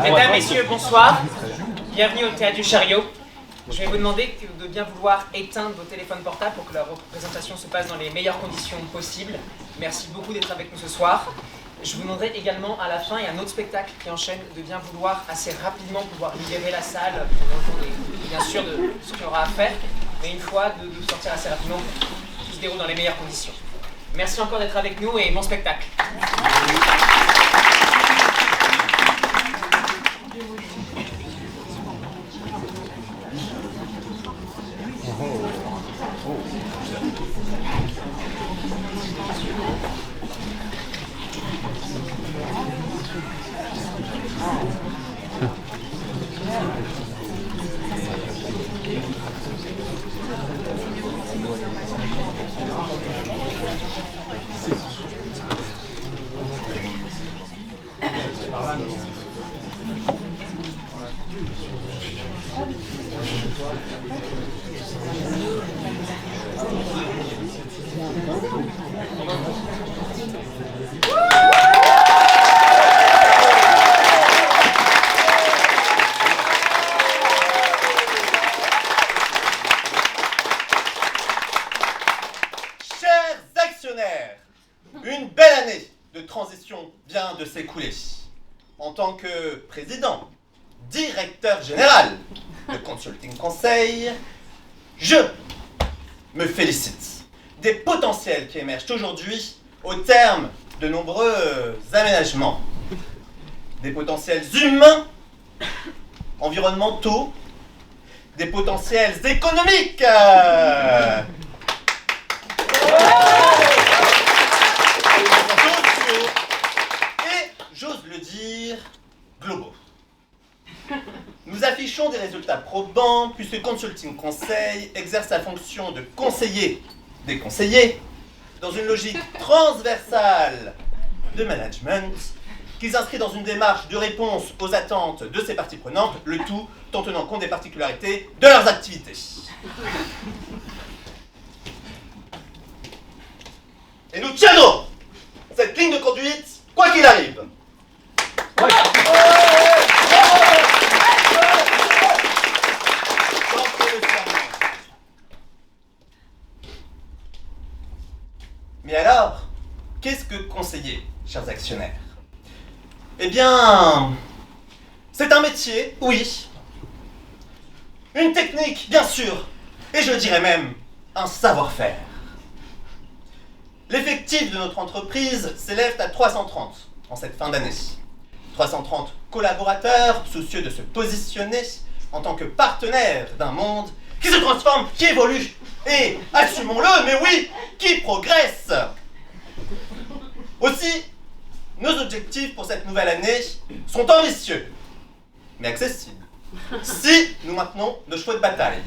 Mesdames, Messieurs, bonsoir. Bienvenue au Théâtre du Chariot. Je vais vous demander de bien vouloir éteindre vos téléphones portables pour que la représentation se passe dans les meilleures conditions possibles. Merci beaucoup d'être avec nous ce soir. Je vous demanderai également à la fin, il y a un autre spectacle qui enchaîne, de bien vouloir assez rapidement pouvoir libérer la salle bien sûr de ce qu'il y aura à faire, mais une fois de sortir assez rapidement pour que tout se déroule dans les meilleures conditions. Merci encore d'être avec nous et bon spectacle. Une belle année de transition vient de s'écouler. En tant que président, directeur général de Consulting Conseil, je me félicite des potentiels qui émergent aujourd'hui au terme de nombreux aménagements. Des potentiels humains, environnementaux, des potentiels économiques. J'ose le dire, globaux. Nous affichons des résultats probants puisque Consulting Conseil exerce la fonction de conseiller des conseillers dans une logique transversale de management qui s'inscrit dans une démarche de réponse aux attentes de ses parties prenantes, le tout en tenant compte des particularités de leurs activités. Et nous tiendrons cette ligne de conduite quoi qu'il arrive. Mais alors, qu'est-ce que conseiller, chers actionnaires? Eh bien, c'est un métier, oui. Une technique, bien sûr. Et je dirais même un savoir-faire. L'effectif de notre entreprise s'élève à 330 en cette fin d'année. 330 collaborateurs soucieux de se positionner en tant que partenaires d'un monde qui se transforme, qui évolue et, assumons-le, mais oui, qui progresse. Aussi, nos objectifs pour cette nouvelle année sont ambitieux, mais accessibles, si nous maintenons nos chevaux de bataille.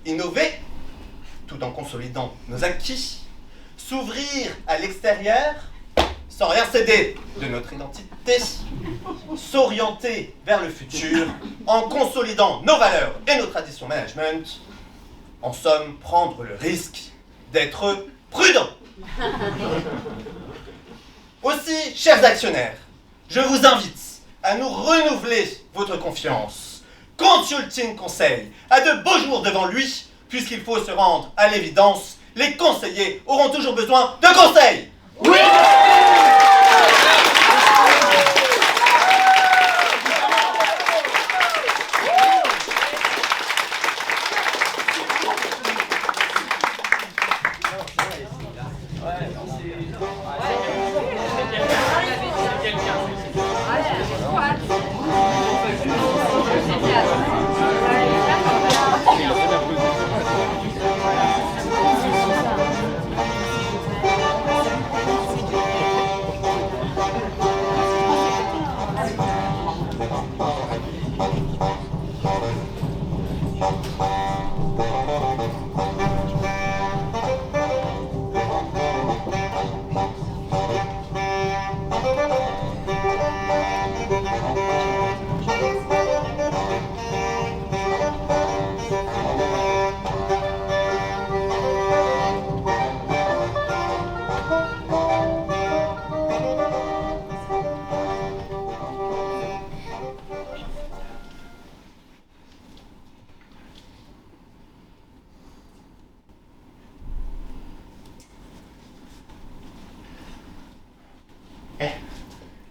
Innover, tout en consolidant nos acquis, s'ouvrir à l'extérieur, sans rien céder de notre identité, s'orienter vers le futur en consolidant nos valeurs et nos traditions management, en somme, prendre le risque d'être prudent. Aussi, chers actionnaires, je vous invite à nous renouveler votre confiance. Consulting Conseil a de beaux jours devant lui, puisqu'il faut se rendre à l'évidence, les conseillers auront toujours besoin de conseils. Oui!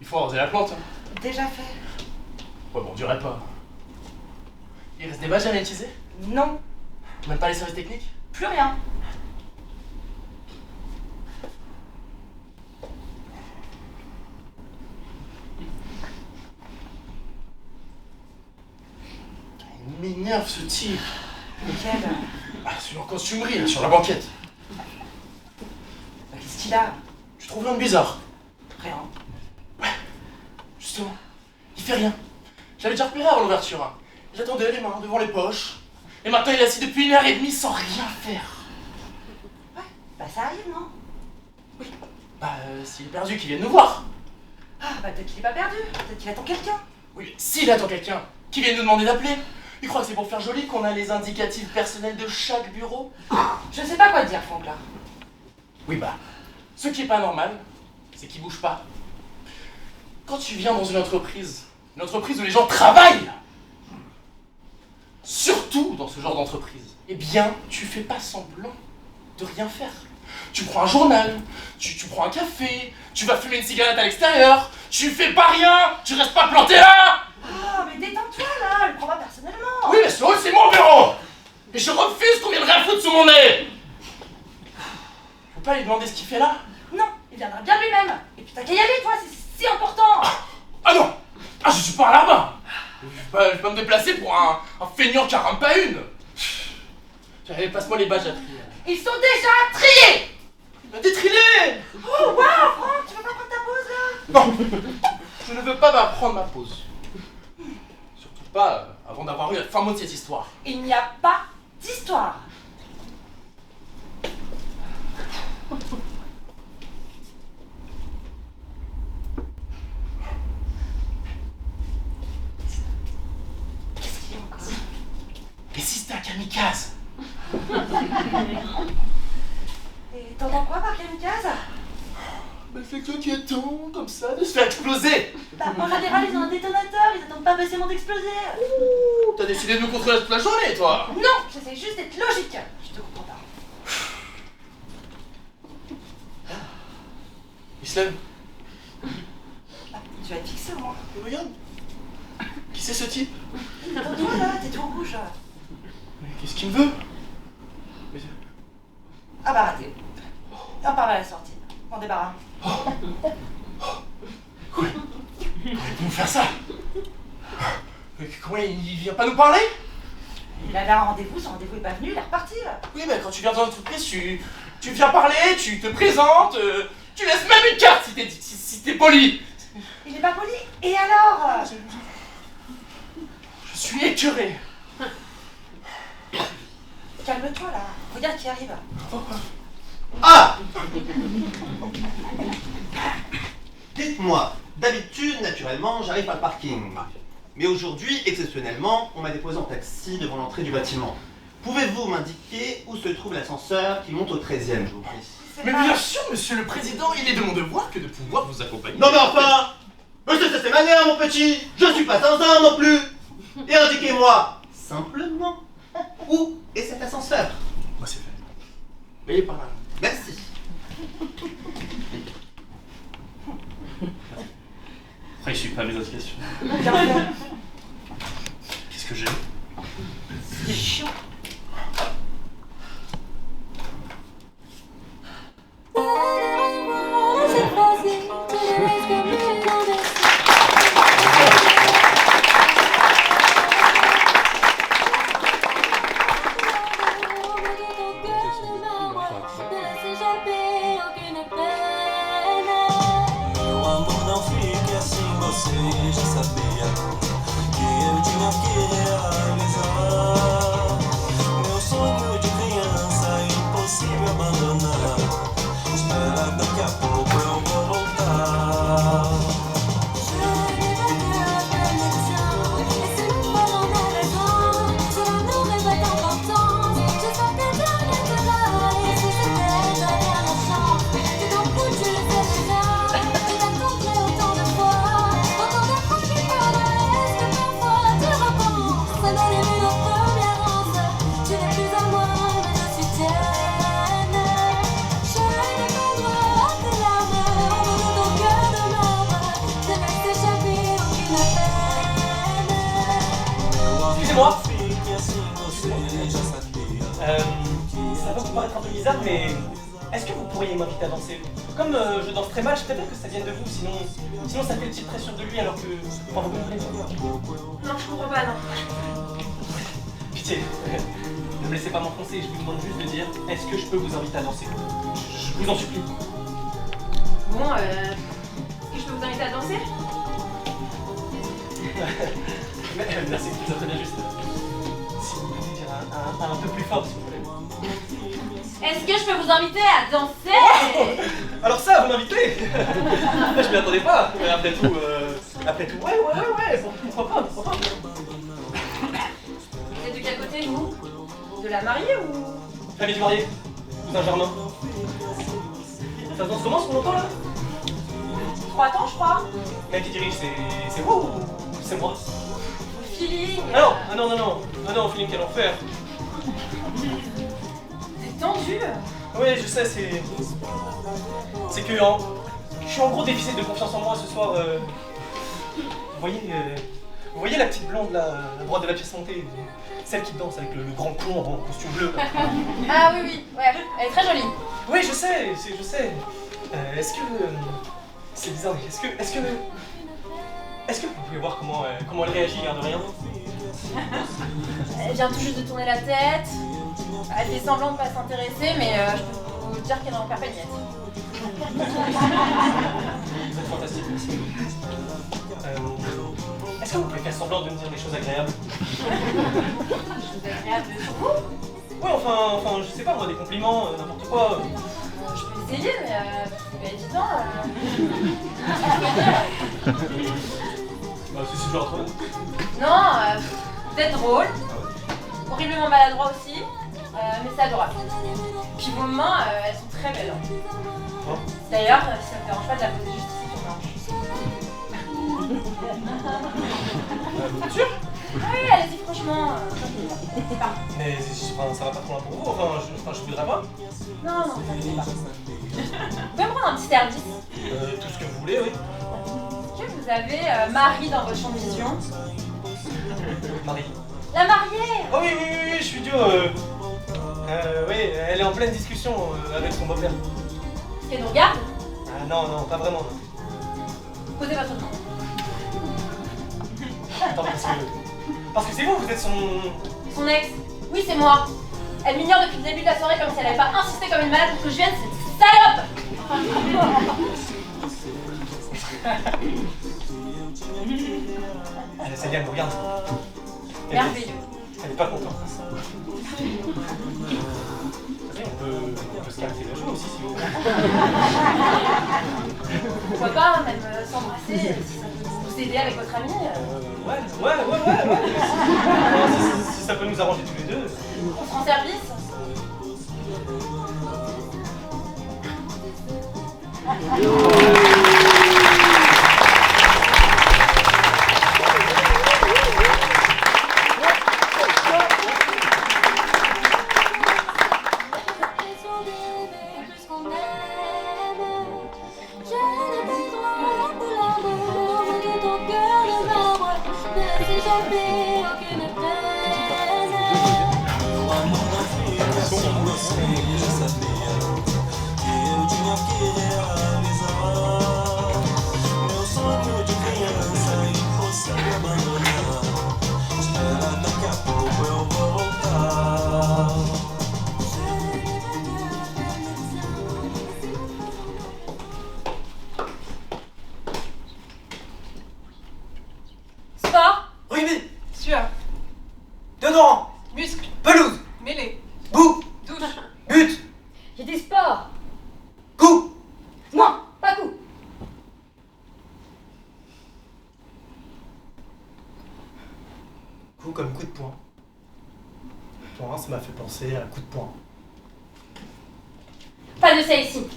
faut arroser la plante. Déjà fait. Ouais, bon, on dirait pas. Il reste des badges à monétiser? Non, Même pas les services techniques? plus rien. Il m'énerve ce type. Lequel? Ah, celui en costumerie, là, sur la banquette. Bah, qu'est-ce qu'il a? Tu trouves rien de bizarre? Rien. Justement, il fait rien. Je l'avais déjà repéré avant l'ouverture. Hein. Il attendait les mains devant les poches. Et maintenant il est assis depuis 1h30 sans rien faire. Ouais, bah ça arrive, non? Bah, s'il est perdu, qu'il vienne nous voir. Ah, bah peut-être qu'il est pas perdu. Peut-être qu'il attend quelqu'un. Oui, mais s'il attend quelqu'un, qui vienne nous demander d'appeler. Il croit que c'est pour faire joli qu'on a les indicatifs personnels de chaque bureau. Je sais pas quoi te dire, Franck, là. Oui, bah, ce qui est pas normal, c'est qu'il bouge pas. Quand tu viens dans une entreprise où les gens travaillent, surtout dans ce genre d'entreprise, eh bien, tu fais pas semblant de rien faire. Tu prends un journal, tu prends un café, tu vas fumer une cigarette à l'extérieur, tu fais pas rien, tu restes pas planté là. Ah, mais détends-toi, là. Le prends pas personnellement. Oui, mais c'est aussi mon bureau. Et je refuse qu'on vienne rien foutre sous mon nez. Faut pas lui demander ce qu'il fait là. Non, il viendra bien lui-même. Et puis t'as qu'à y aller, toi, c'est si important. Ah non! Ah, je suis pas un larbin! Je vais pas me déplacer pour un feignant qui en rame pas une! Allez, passe-moi les badges à trier. Ils sont déjà triés. Il m'a détrilé! Oh, waouh, Franck, tu veux pas prendre ta pause, là? Non! Je ne veux pas prendre ma pause. Surtout pas avant d'avoir eu la fin mot de cette histoire. Il n'y a pas d'histoire. Qu'est-ce qu'il y a encore? Et si c'était un kamikaze? Et t'entends quoi par kamikaze? Mais c'est que qui attend comme ça de se faire exploser! Bah, en général, ils ont un détonateur, ils attendent pas patiemment d'exploser. Ouh, t'as décidé de nous contrôler toute la journée, toi! Non, j'essaie juste d'être logique. Je te comprends pas. Il se lève. Ah, tu vas être fixé au moins. Et regarde! Qui c'est ce type? Attends-toi là, t'es tout rouge. Mais qu'est-ce qu'il me veut? Mais... Ah bah raté. On parle à la sortie. On débarrasse. Comment il peut nous faire ça? Mais comment il vient pas nous parler? Il avait un rendez-vous, son rendez-vous est pas venu, il est reparti. Oui, mais quand tu viens dans l'entreprise, tu viens parler, tu te présentes, tu laisses même une carte si t'es poli. Il est pas poli. Et alors? Je suis écœuré. Calme-toi là. Regarde qui arrive. Ah! Dites-moi, d'habitude, naturellement, j'arrive par le parking. Mais aujourd'hui, exceptionnellement, on m'a déposé en taxi devant l'entrée du bâtiment. Pouvez-vous m'indiquer où se trouve l'ascenseur qui monte au 13e, je vous prie? Mais bien sûr, monsieur le président, il est de mon devoir que de pouvoir vous accompagner. Non mais enfin! Monsieur, c'est ses manières, mon petit! Je suis pas zinzin non plus! Et indiquez-moi, simplement, où est cet ascenseur? Moi, c'est fait. Veuillez par là. Merci. Après, je suis pas à mes indications. Bien fait. Qu'est-ce que j'ai? C'est chiant. Excusez-moi. Ça va vous paraître un peu bizarre, mais est-ce que vous pourriez m'inviter à danser? Comme je danse très mal, je préfère que ça vienne de vous, sinon ça fait le titre très sûr de lui alors que... Enfin, vous comprenez? Non, je comprends pas, non. Pitié, ne me laissez pas m'enfoncer, je vous demande juste de dire, est-ce que je peux vous inviter à danser? Je vous en supplie. Bon, est-ce que je peux vous inviter à danser? Merci, ça très bien juste. Si vous pouvez dire un peu plus fort, s'il vous plaît. Est-ce que je peux vous inviter à danser? Alors ça, vous m'invitez? Je m'y attendais pas. Mais après tout, ouais, pourquoi pas. Vous êtes de quel côté, vous? De la mariée ou... Famille du marié, cousin Germain. Ça se danse comment ce qu'on entend là? 3 temps, je crois. Mais qui dirige, c'est vous ou c'est moi? Feeling. Ah non, feeling quel enfer. C'est tendu. Oui, je sais, c'est que je suis en gros déficit de confiance en moi ce soir. Vous voyez la petite blonde là, à droite de la pièce montée, celle qui danse avec le grand con en costume bleu. Ah oui, ouais, elle est très jolie. Oui, je sais. Est-ce que c'est bizarre, mais est-ce que vous pouvez voir comment elle réagit, l'air de rien? Elle vient tout juste de tourner la tête. Elle fait semblant de pas s'intéresser, mais je peux vous dire qu'elle est en perpétuelle. Vous êtes fantastique, merci. Est-ce que vous pouvez faire semblant de me dire des choses agréables? Chose agréable sur vous. Oui, enfin, je sais pas moi, des compliments, n'importe quoi. Je peux essayer, mais c'est pas évident. C'est genre entre nous. Non, vous êtes drôle, horriblement maladroit aussi, mais c'est adorable. Puis vos mains, elles sont très belles. Hein? D'ailleurs, si ça ne me dérange pas de la poser juste ici sur ma hanche. Sûr? Oui, allez-y, franchement, c'est parti. Mais ça va pas trop loin pour vous, je voudrais pas. Non, ça ne fait pas. Vous pouvez me prendre un petit service? Tout ce que vous voulez, oui. Est-ce que vous avez Marie dans votre champ de vision? Marie. La mariée! Oh oui, je suis idiot. Oui, elle est en pleine discussion avec son beau-père. Est-ce qu'elle nous regarde? Ah non, pas vraiment. Posez votre nom. Attendez, parce que c'est vous êtes son... Son ex? Oui, c'est moi. Elle m'ignore depuis le début de la soirée comme si elle n'avait pas insisté comme une malade pour que je vienne, cette salope! Allez, Céline, regarde. Merveilleux. Elle est pas contente. On peut se calmer la joue aussi si vous voulez. Pourquoi pas même s'embrasser si ça peut vous aider avec votre amie? Ouais. Si ça peut nous arranger tous les deux. On se rend service? Sport? Rugby, Sûr. déodorant, Muscle, pelouse, mêlée, boue, douche, but, J'ai dit sport. coup, Non, pas coup. Coup comme coup de poing. Toi, ça m'a fait penser à coup de poing. Pas de ça ici.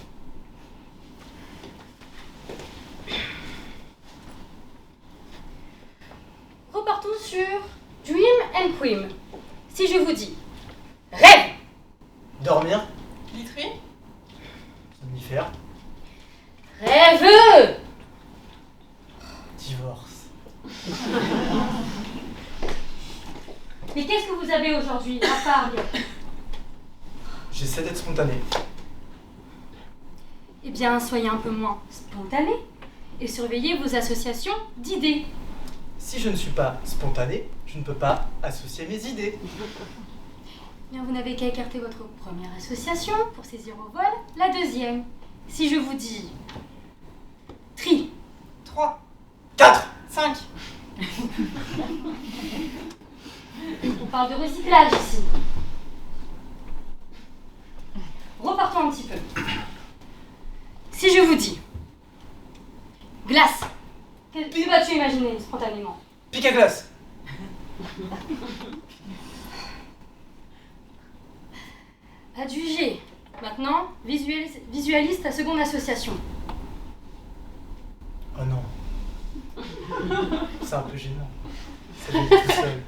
Repartons sur Dream and Cream. Si je vous dis rêve, Dormir, literie, somnifère, rêveux, divorce. Mais qu'est-ce que vous avez aujourd'hui, la parle? J'essaie d'être spontané. Eh bien, soyez un peu moins spontané et surveillez vos associations d'idées. Si je ne suis pas spontané, je ne peux pas associer mes idées. Eh bien, vous n'avez qu'à écarter votre première association pour saisir au vol la deuxième. Si je vous dis tri, 3, 4. 5. on parle de recyclage ici. Repartons un petit peu. Si je vous dis glace, que vas-tu imaginer spontanément? Pique à glace. Adjugé. Maintenant, visualise ta seconde association. Oh non. C'est un peu gênant. Ça va être tout seul.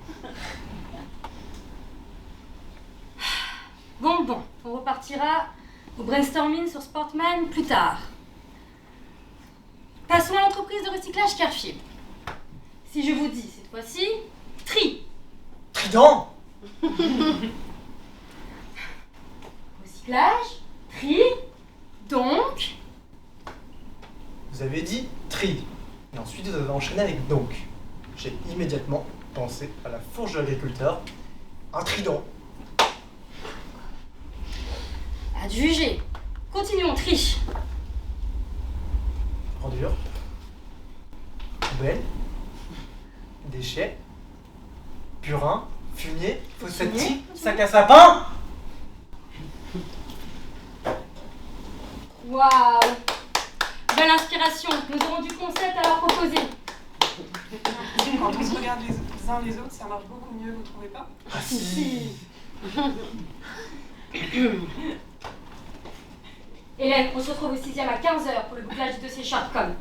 Bon, on repartira au brainstorming sur Sportman plus tard. Passons à l'entreprise de recyclage Carfield. Si je vous dis cette fois-ci, tri, Trident. recyclage, tri, donc, Vous avez dit tri. Et ensuite, vous avez enchaîné avec donc. J'ai immédiatement pensé à la fourche de l'agriculteur. Un trident. adjugé. Continuons, tri. Ordure. Poubelle. Déchets. Purin. Fumier. Fossetti. Sac à sapin. Waouh! Belle inspiration. Nous aurons du concept à leur proposer. Quand on se regarde les uns les autres, ça marche beaucoup mieux, vous trouvez pas? Ah si. Hélène, on se retrouve au 6e à 15h pour le bouclage du dossier Sharpcom.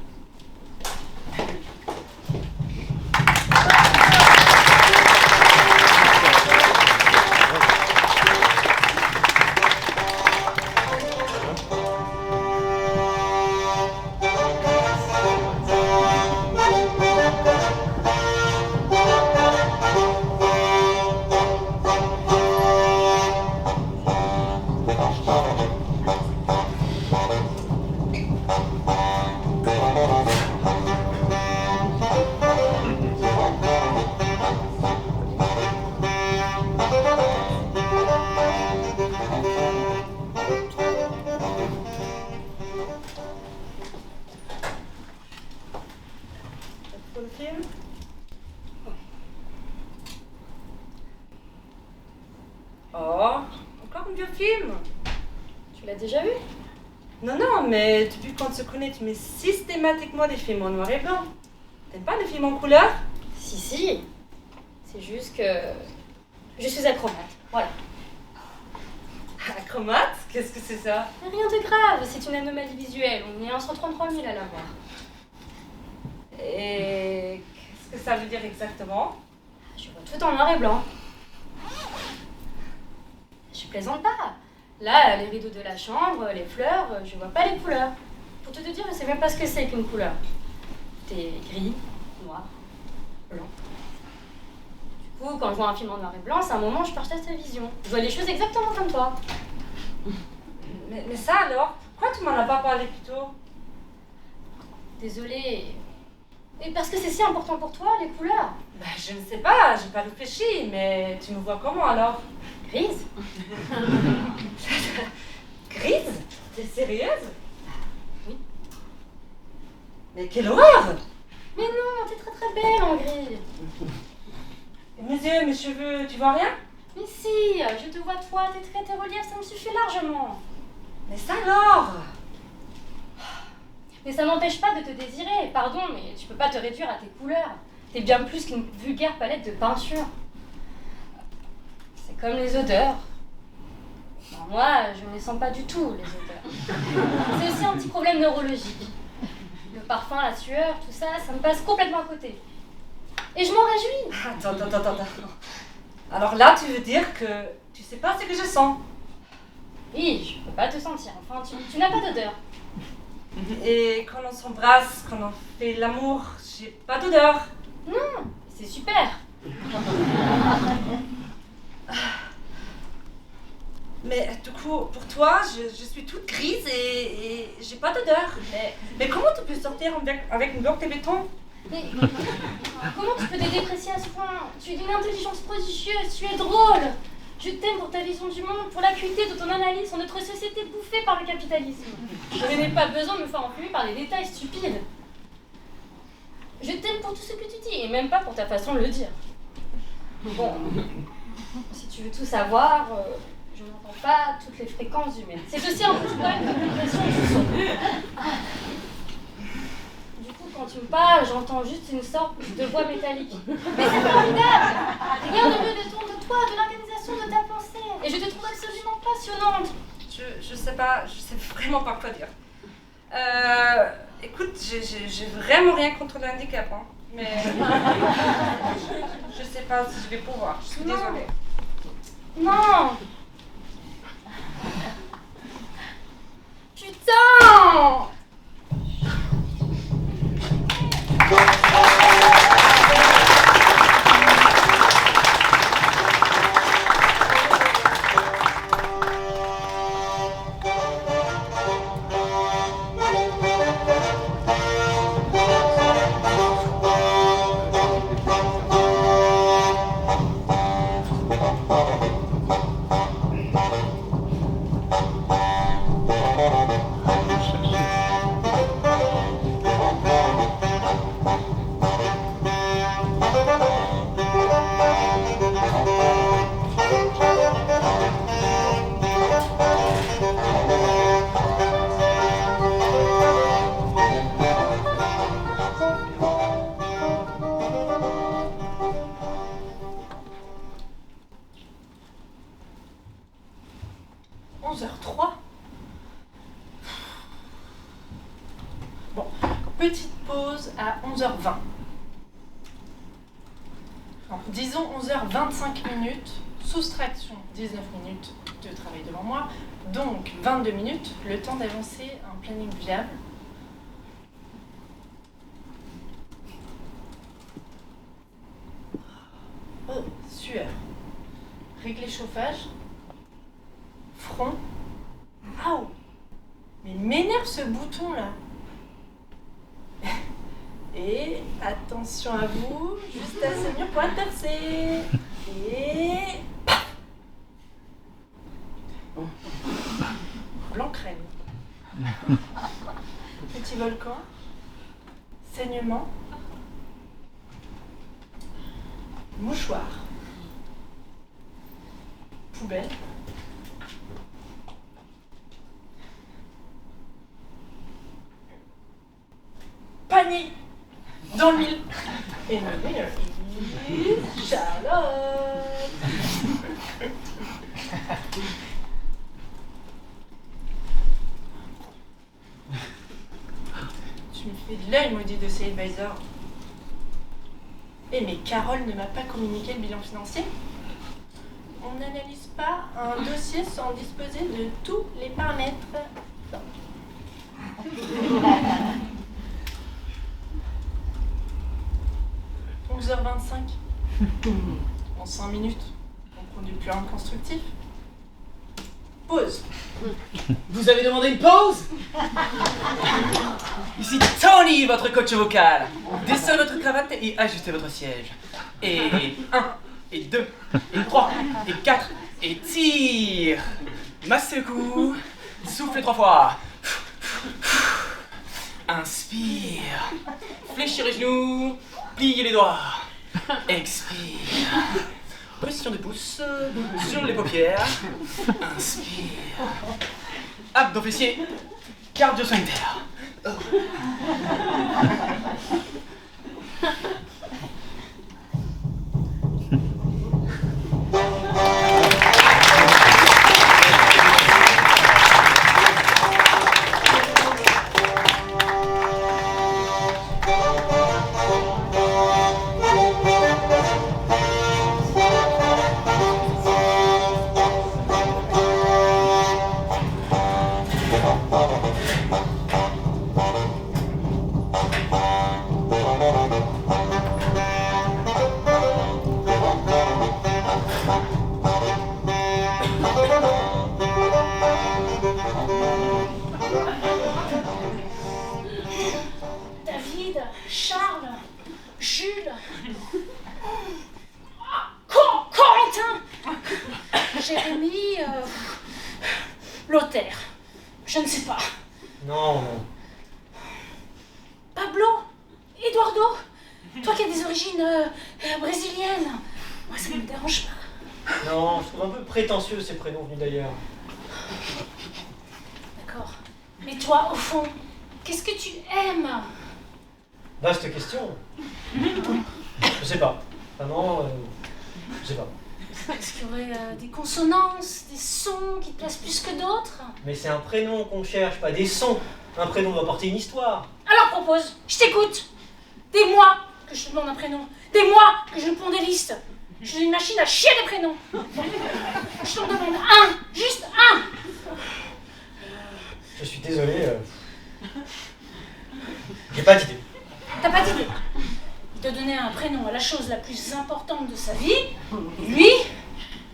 Oh, encore un vieux film? Tu l'as déjà vu? Non, non, mais depuis qu'on se connaît, tu mets systématiquement des films en noir et blanc. T'aimes pas les films en couleur? Si. C'est juste que je suis acromate. Voilà. Acromate? Qu'est-ce que c'est ça? Rien de grave, c'est une anomalie visuelle. On est 1 sur 33 000 à l'avoir. Et qu'est-ce que ça veut dire exactement? Je vois tout en noir et blanc. Je plaisante pas. Là, les rideaux de la chambre, les fleurs, je vois pas les couleurs. Pour te dire, je sais même pas ce que c'est qu'une couleur. T'es gris, noir, blanc. Du coup, quand je vois un film en noir et blanc, c'est un moment où je partage ta vision. Je vois les choses exactement comme toi. Mais ça alors? Pourquoi tu m'en as pas parlé plus tôt? Désolée. Et parce que c'est si important pour toi, les couleurs. Bah, je ne sais pas, j'ai pas réfléchi, mais tu me vois comment alors? Grise. Grise? T'es sérieuse? Oui. Mais quelle horreur! Mais non, t'es très très belle en gris. Et mes yeux, mes cheveux, tu vois rien? Mais si, je te vois toi, tes traits, tes reliefs, ça me suffit largement. Mais ça alors? Mais ça n'empêche pas de te désirer, pardon, mais tu peux pas te réduire à tes couleurs. T'es bien plus qu'une vulgaire palette de peinture. C'est comme les odeurs. Alors moi, je ne les sens pas du tout, les odeurs. C'est aussi un petit problème neurologique. Le parfum, la sueur, tout ça, ça me passe complètement à côté. Et je m'en réjouis. Attends. Alors là, tu veux dire que tu sais pas ce que je sens? Oui, je peux pas te sentir. Enfin, tu n'as pas d'odeur. Et quand on s'embrasse, quand on fait l'amour, j'ai pas d'odeur. Non, c'est super. Mais du coup, pour toi, je suis toute grise et j'ai pas d'odeur. Mais comment tu peux sortir avec une bloc de béton? Mais comment tu peux te déprécier à ce point? Tu es d'une intelligence prodigieuse, tu es drôle. Je t'aime pour ta vision du monde, pour l'acuité de ton analyse sur notre société bouffée par le capitalisme. Je n'ai pas besoin de me faire enfumer par des détails stupides. Je t'aime pour tout ce que tu dis, et même pas pour ta façon de le dire. Bon, si tu veux tout savoir, je n'entends pas toutes les fréquences humaines. C'est aussi un petit problème de compression du son. Du coup, quand tu me parles, j'entends juste une sorte de voix métallique. Mais c'est formidable! Rien de mieux de toi, de l'organisation de ta pensée. Et je te trouve absolument passionnante. Je sais pas, je sais vraiment pas quoi dire. Écoute, j'ai vraiment rien contre le handicap, hein. Mais je sais pas si je vais pouvoir. Je suis désolée. Non! Putain! Bon, petite pause à 11h20. Non, disons 11h25 minutes, soustraction 19 minutes de travail devant moi, donc 22 minutes, le temps d'avancer un planning viable. Oh, sueur. Régler chauffage. Front. Aouh! Mais m'énerve ce bouton là. Et attention à vous, juste assez mûr pour être percé. Et paf! Blanc crème. Petit volcan. Saignement. Mouchoir. Poubelle. Panier dans l'huile. Et le meilleur est Charlotte. Tu me fais de l'œil, maudit dossier advisor. Eh mais Carole ne m'a pas communiqué le bilan financier. On n'analyse pas un dossier sans disposer de tous les paramètres. Non. 11h25. En 5 minutes, on produit plus rien de constructif. Pause. Vous avez demandé une pause? Ici Tony, votre coach vocal. Descendez votre cravate et ajustez votre siège. Et 1, et 2, et 3, et 4, et tire. Massez le cou. Soufflez 3 fois. Inspire. Fléchir les genoux. Pliez les doigts. Expire. Position de pouce sur les paupières. Inspire. Abdos fessiers. Cardio sphincter. Corentin. Jérémy. Lothaire. Je ne sais pas. Non, non. Pablo. Eduardo. Toi qui as des origines brésiliennes. Moi, ça ne me dérange pas. Non, je trouve un peu prétentieux ces prénoms venus d'ailleurs. D'accord. Mais toi, au fond, qu'est-ce que tu aimes? Vaste question. Je sais pas. Vraiment, je sais pas. Est-ce qu'il y aurait des consonances, des sons qui te plaisent plus que d'autres? Mais c'est un prénom qu'on cherche, pas des sons. Un prénom doit porter une histoire. Alors propose, je t'écoute. Des mois que je te demande un prénom. Des mois que je ponds des listes. Je suis une machine à chier des prénoms. Je t'en demande un, juste un. Je suis désolé. J'ai pas d'idée. T'as pas d'idée. Il t'a donné un prénom à la chose la plus importante de sa vie, et lui,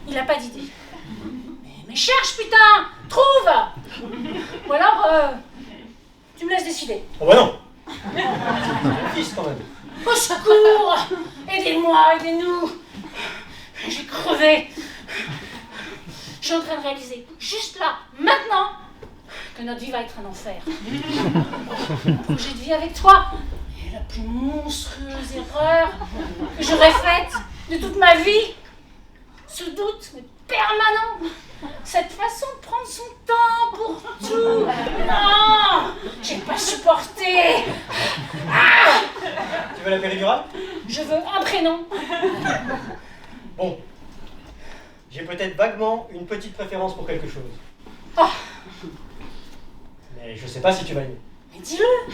il a pas d'idée. Mais cherche, putain! Trouve! Ou alors, tu me laisses décider. Oh bah non. Mon fils quand même. Au secours! Aidez-moi, aidez-nous! J'ai crevé. Je suis en train de réaliser, juste là, maintenant, que notre vie va être un enfer. Un projet de vie avec toi est la plus monstrueuse erreur que j'aurais faite de toute ma vie. Ce doute mais permanent, cette façon de prendre son temps pour tout. Non, j'ai pas supporté. Ah, Tu veux la péridurale? je veux un prénom. Bon. J'ai peut-être vaguement une petite préférence pour quelque chose. Oh, Mais je sais pas si tu vas aimer. mais dis-le.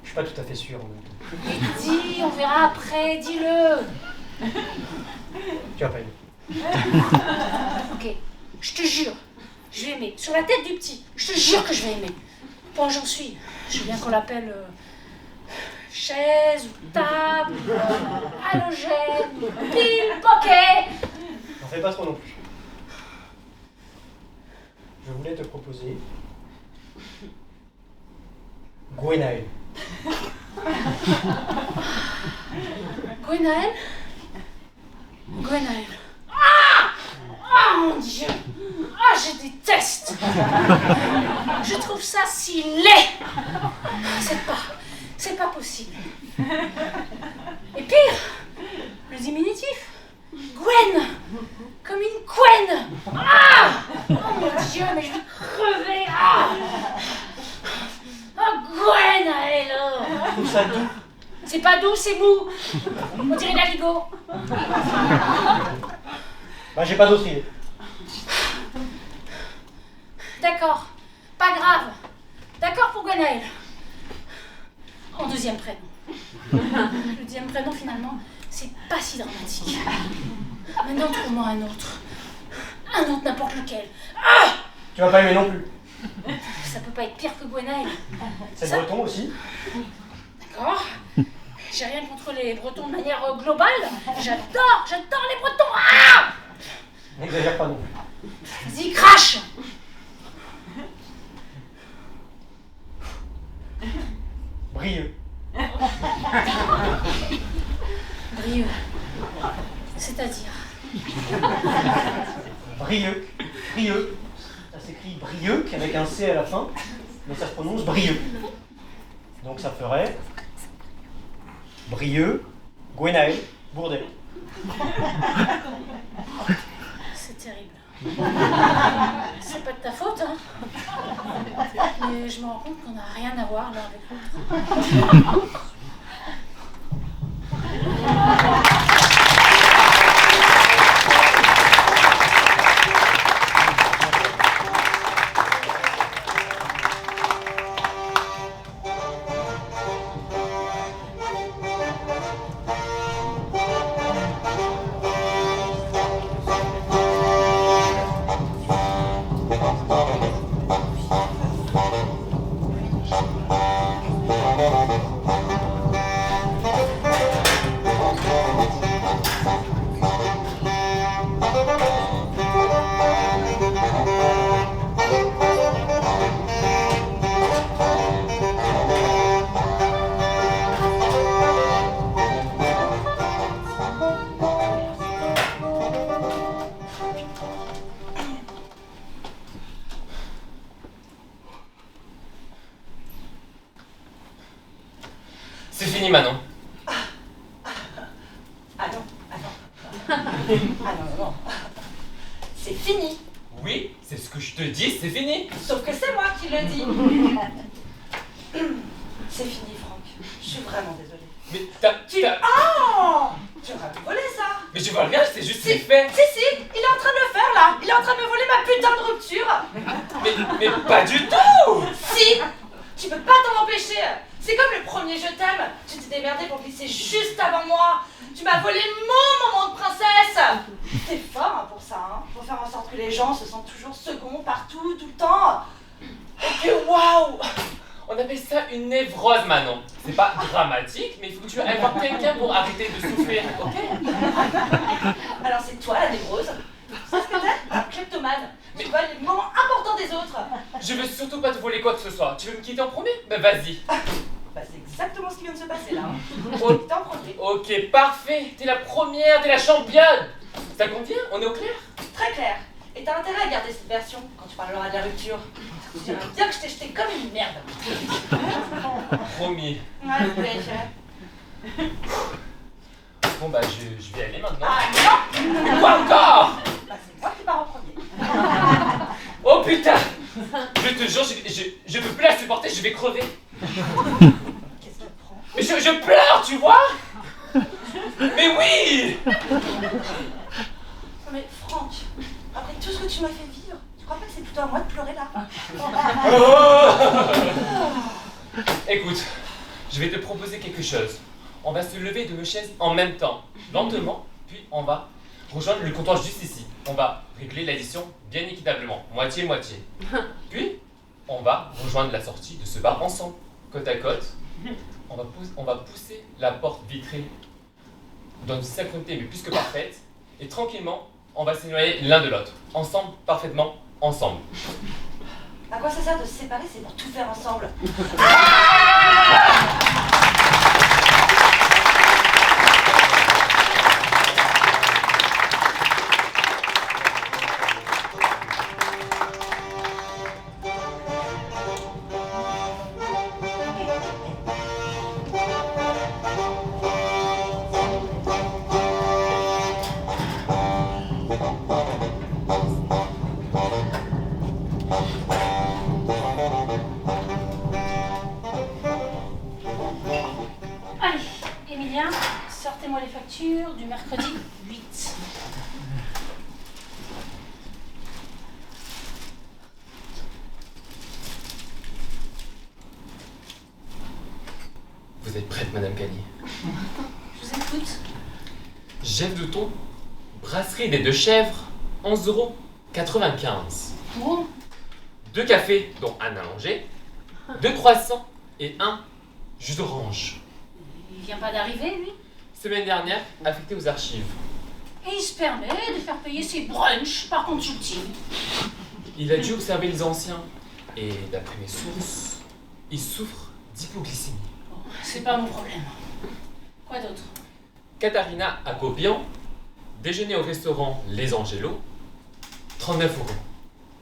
Je suis pas tout à fait sûr en même temps. Mais dis, on verra après, dis-le. Tu vas pas aimer. Ok, je te jure, je vais aimer. Sur la tête du petit, je te jure que je vais aimer. Bon, j'en suis. Je veux bien qu'on l'appelle chaise ou table, halogène, pile, pocket. N'en fais pas trop non plus. Je voulais te proposer Gwenaël. Gwenaël? Gwenaël. Ah! Ah mon Dieu! Ah, je déteste! Je trouve ça si laid! C'est pas possible. Et pire, le diminutif. Gwen! Comme une Gwen! Ah! Oh mon Dieu, mais je vais crever! Ah! Oh, Gwenaël! Je trouve ça doux. C'est pas doux, c'est mou! On dirait l'aligot! Bah j'ai pas d'autre idée. D'accord, pas grave. D'accord pour Gwenaël. En deuxième prénom. Le deuxième prénom, finalement, c'est pas si dramatique. Maintenant, trouve-moi un autre. Un autre, n'importe lequel. Ah! Tu vas pas aimer non plus. Ça peut pas être pire que Gwenaël. C'est Ça- breton aussi. D'accord? J'ai rien contre les Bretons de manière globale. J'adore les Bretons. Ah! N'exagère pas non plus. Vas-y, crache! Brieux. Brieux. C'est-à-dire? Brieux. Brieux. Ça s'écrit Brieux avec un C à la fin, mais ça se prononce Brieux. Donc ça ferait Brieux, Gwenaël, Bourdet. C'est terrible. C'est pas de ta faute, hein. Mais je me rends compte qu'on n'a rien à voir l'un avec l'autre. Ah non. C'est fini. Oui, c'est ce que je te dis, c'est fini. Sauf que c'est moi qui le dis. C'est fini, Franck. Je suis vraiment désolée. Mais Oh, tu aurais pu voler ça. Mais je vole rien, c'est juste c'est fait. Si, il est en train de le faire là. Il est en train de me voler ma putain de rupture. Mais pas du tout. Si, tu peux pas t'en empêcher. C'est comme le premier je t'aime. Tu t'es démerdé pour glisser juste avant moi. Tu m'as volé mon moment de princesse. T'es fort hein, pour ça, hein, pour faire en sorte que les gens se sentent toujours seconds partout, tout le temps. Et que waouh, on appelle ça une névrose, Manon. C'est pas dramatique, mais il faut que tu ailles voir quelqu'un pour arrêter de souffrir, ok? Alors c'est toi la névrose. C'est ce que t'es, un kleptomane. Tu voles les moments importants des autres. Je veux surtout pas te voler quoi que ce soit. Tu veux me quitter en premier? Ben vas-y. Bah c'est exactement ce qui vient de se passer là. Oh, T'es en premier. ok, parfait. T'es la première, t'es la championne. Ça convient? On est au clair? Très clair. Et t'as intérêt à garder cette version quand tu parleras de la rupture. Tu diras bien que je t'ai jeté comme une merde. Promis. Ouais. Bon bah je vais aller maintenant. Ah non. Mais quoi encore? Bah c'est moi qui pars en premier. Oh putain! Je te jure, je peux plus la supporter, je vais crever. Qu'est-ce qu'elle prend? Mais je pleure, tu vois? Mais oui! Non mais Franck, après tout ce que tu m'as fait vivre, tu crois pas que c'est plutôt à moi de pleurer là? Écoute, je vais te proposer quelque chose. On va se lever de nos chaises en même temps, lentement, puis on va rejoindre le comptoir juste ici. On va régler l'addition bien équitablement, moitié-moitié. Puis, on va rejoindre la sortie de ce bar ensemble, côte à côte. On va pousser la porte vitrée dans une synchronité mais plus que parfaite. Et tranquillement, on va s'éloigner l'un de l'autre. Ensemble, parfaitement, ensemble. À quoi ça sert de se séparer? C'est pour tout faire ensemble. Allez, Emilien, sortez-moi les factures du mercredi 8. Vous êtes prête, Madame Cali? Je vous écoute. Gève de thon, brasserie des Deux Chèvres, 11,95 €. Bon, 2 cafés, dont un allongé, 2 croissants et 1 jus d'orange. il vient pas d'arriver, lui. Semaine dernière, affecté aux archives. Et il se permet de faire payer ses brunchs par consulting. Il a dû observer les anciens. Et d'après mes sources, il souffre d'hypoglycémie. Bon, c'est pas mon problème. Quoi d'autre? Katharina Akopian, déjeuner au restaurant Les Angélos, 39 €.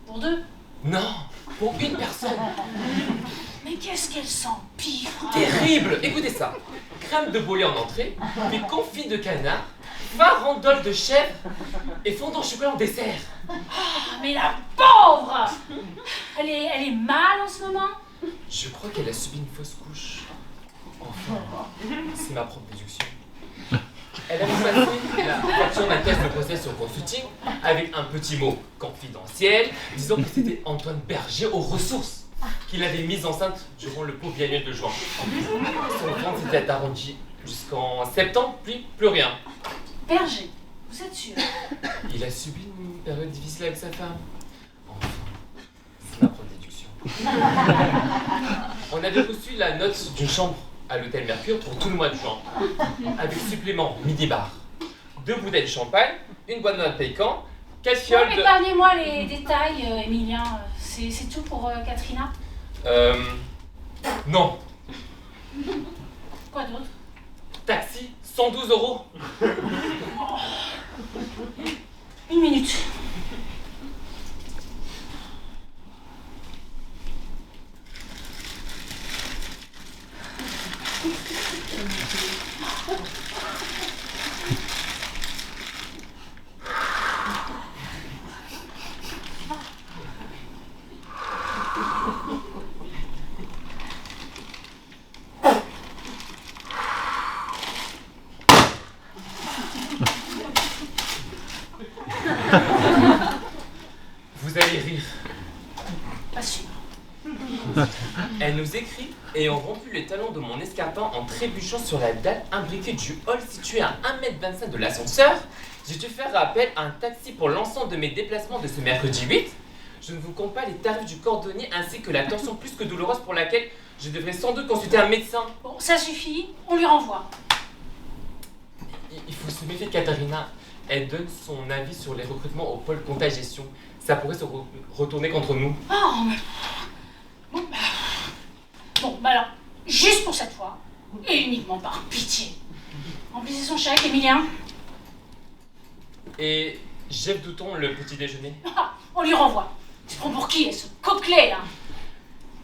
Pour deux? Non, pour une personne. Mais qu'est-ce qu'elle s'empifre! Terrible. Écoutez ça. Crème de bolée en entrée, puis confit de canard, farandole de chèvre et fondant au chocolat en dessert. Ah, mais la pauvre! Elle est mal en ce moment? Je crois qu'elle a subi une fausse couche. Enfin, c'est ma propre déduction. Elle a passé la facture d'un test de grossesse sur consulting avec un petit mot confidentiel disant que c'était Antoine Berger aux ressources qui l'avait mise enceinte durant le pot biannuel de juin. Son ventre s'était arrondi jusqu'en septembre, puis plus rien. Berger, vous êtes sûr? Il a subi une période difficile avec sa femme. Enfin, c'est ma propre déduction. On avait reçu la note d'une chambre à l'hôtel Mercure pour tout le mois de juin, avec supplément midi-bar, 2 bouteilles de champagne, une boîte de noix de pécan, 4 fioles de... Épargnez-moi les détails, Emilien. C'est tout pour Katrina? Non. Quoi d'autre? Taxi, 112 €. Une minute. écrits ayant rompu les talons de mon escarpin en trébuchant sur la dalle imbriquée du hall situé à 1,25 m de l'ascenseur, j'ai dû faire appel à un taxi pour l'ensemble de mes déplacements de ce mercredi 8. Je ne vous compte pas les tarifs du cordonnier ainsi que la tension plus que douloureuse pour laquelle je devrais sans doute consulter un médecin. Bon, ça suffit, on lui renvoie. Il faut se méfier de Katharina. Elle donne son avis sur les recrutements au pôle compta-gestion. Ça pourrait se retourner contre nous. Oh, mais... Bon, bah alors, juste pour cette fois, et uniquement par pitié, remplissez son chèque, Emilien. Et Jeff Douton, le petit déjeuner. Ah, on lui renvoie. Tu prends pour qui, ce coquelet, là?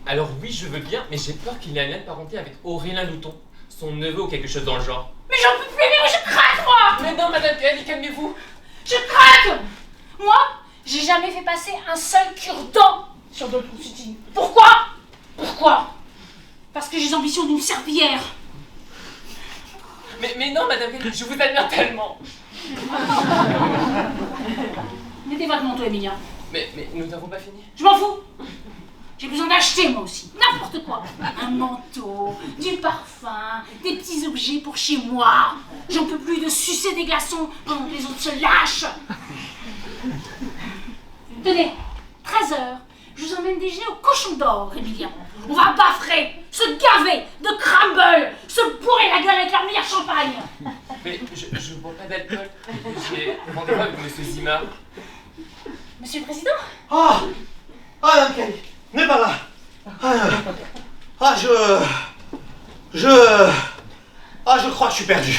Alors oui, je veux bien, mais j'ai peur qu'il ait un lien de parenté avec Aurélien Douton, son neveu ou quelque chose dans le genre. Mais j'en peux plus, mais je craque, moi! Mais non, Madame Kelly, calmez-vous. Je craque! Moi, j'ai jamais fait passer un seul cure-dent sur Dolphin City. Pourquoi? Pourquoi? Parce que j'ai l'ambition d'une serpillière. Mais non, Madame Kelly, je vous admire tellement. Mettez votre manteau, Emilien. Mais nous n'avons pas fini. Je m'en fous. J'ai besoin d'acheter, moi aussi. N'importe quoi. Un manteau, du parfum, des petits objets pour chez moi. J'en peux plus de sucer des glaçons pendant que les autres se lâchent. Tenez, 13h. Je vous emmène déjeuner au Cochon d'Or, Emilien. On va baffrer, se gaver de crumble, se bourrer la gueule avec leur meilleur champagne. Mais je bois pas d'alcool. J'ai rendez-vous avec Monsieur Zima. Monsieur le Président? Ah, Madame Kelly, n'est pas là. Je crois que je suis perdu.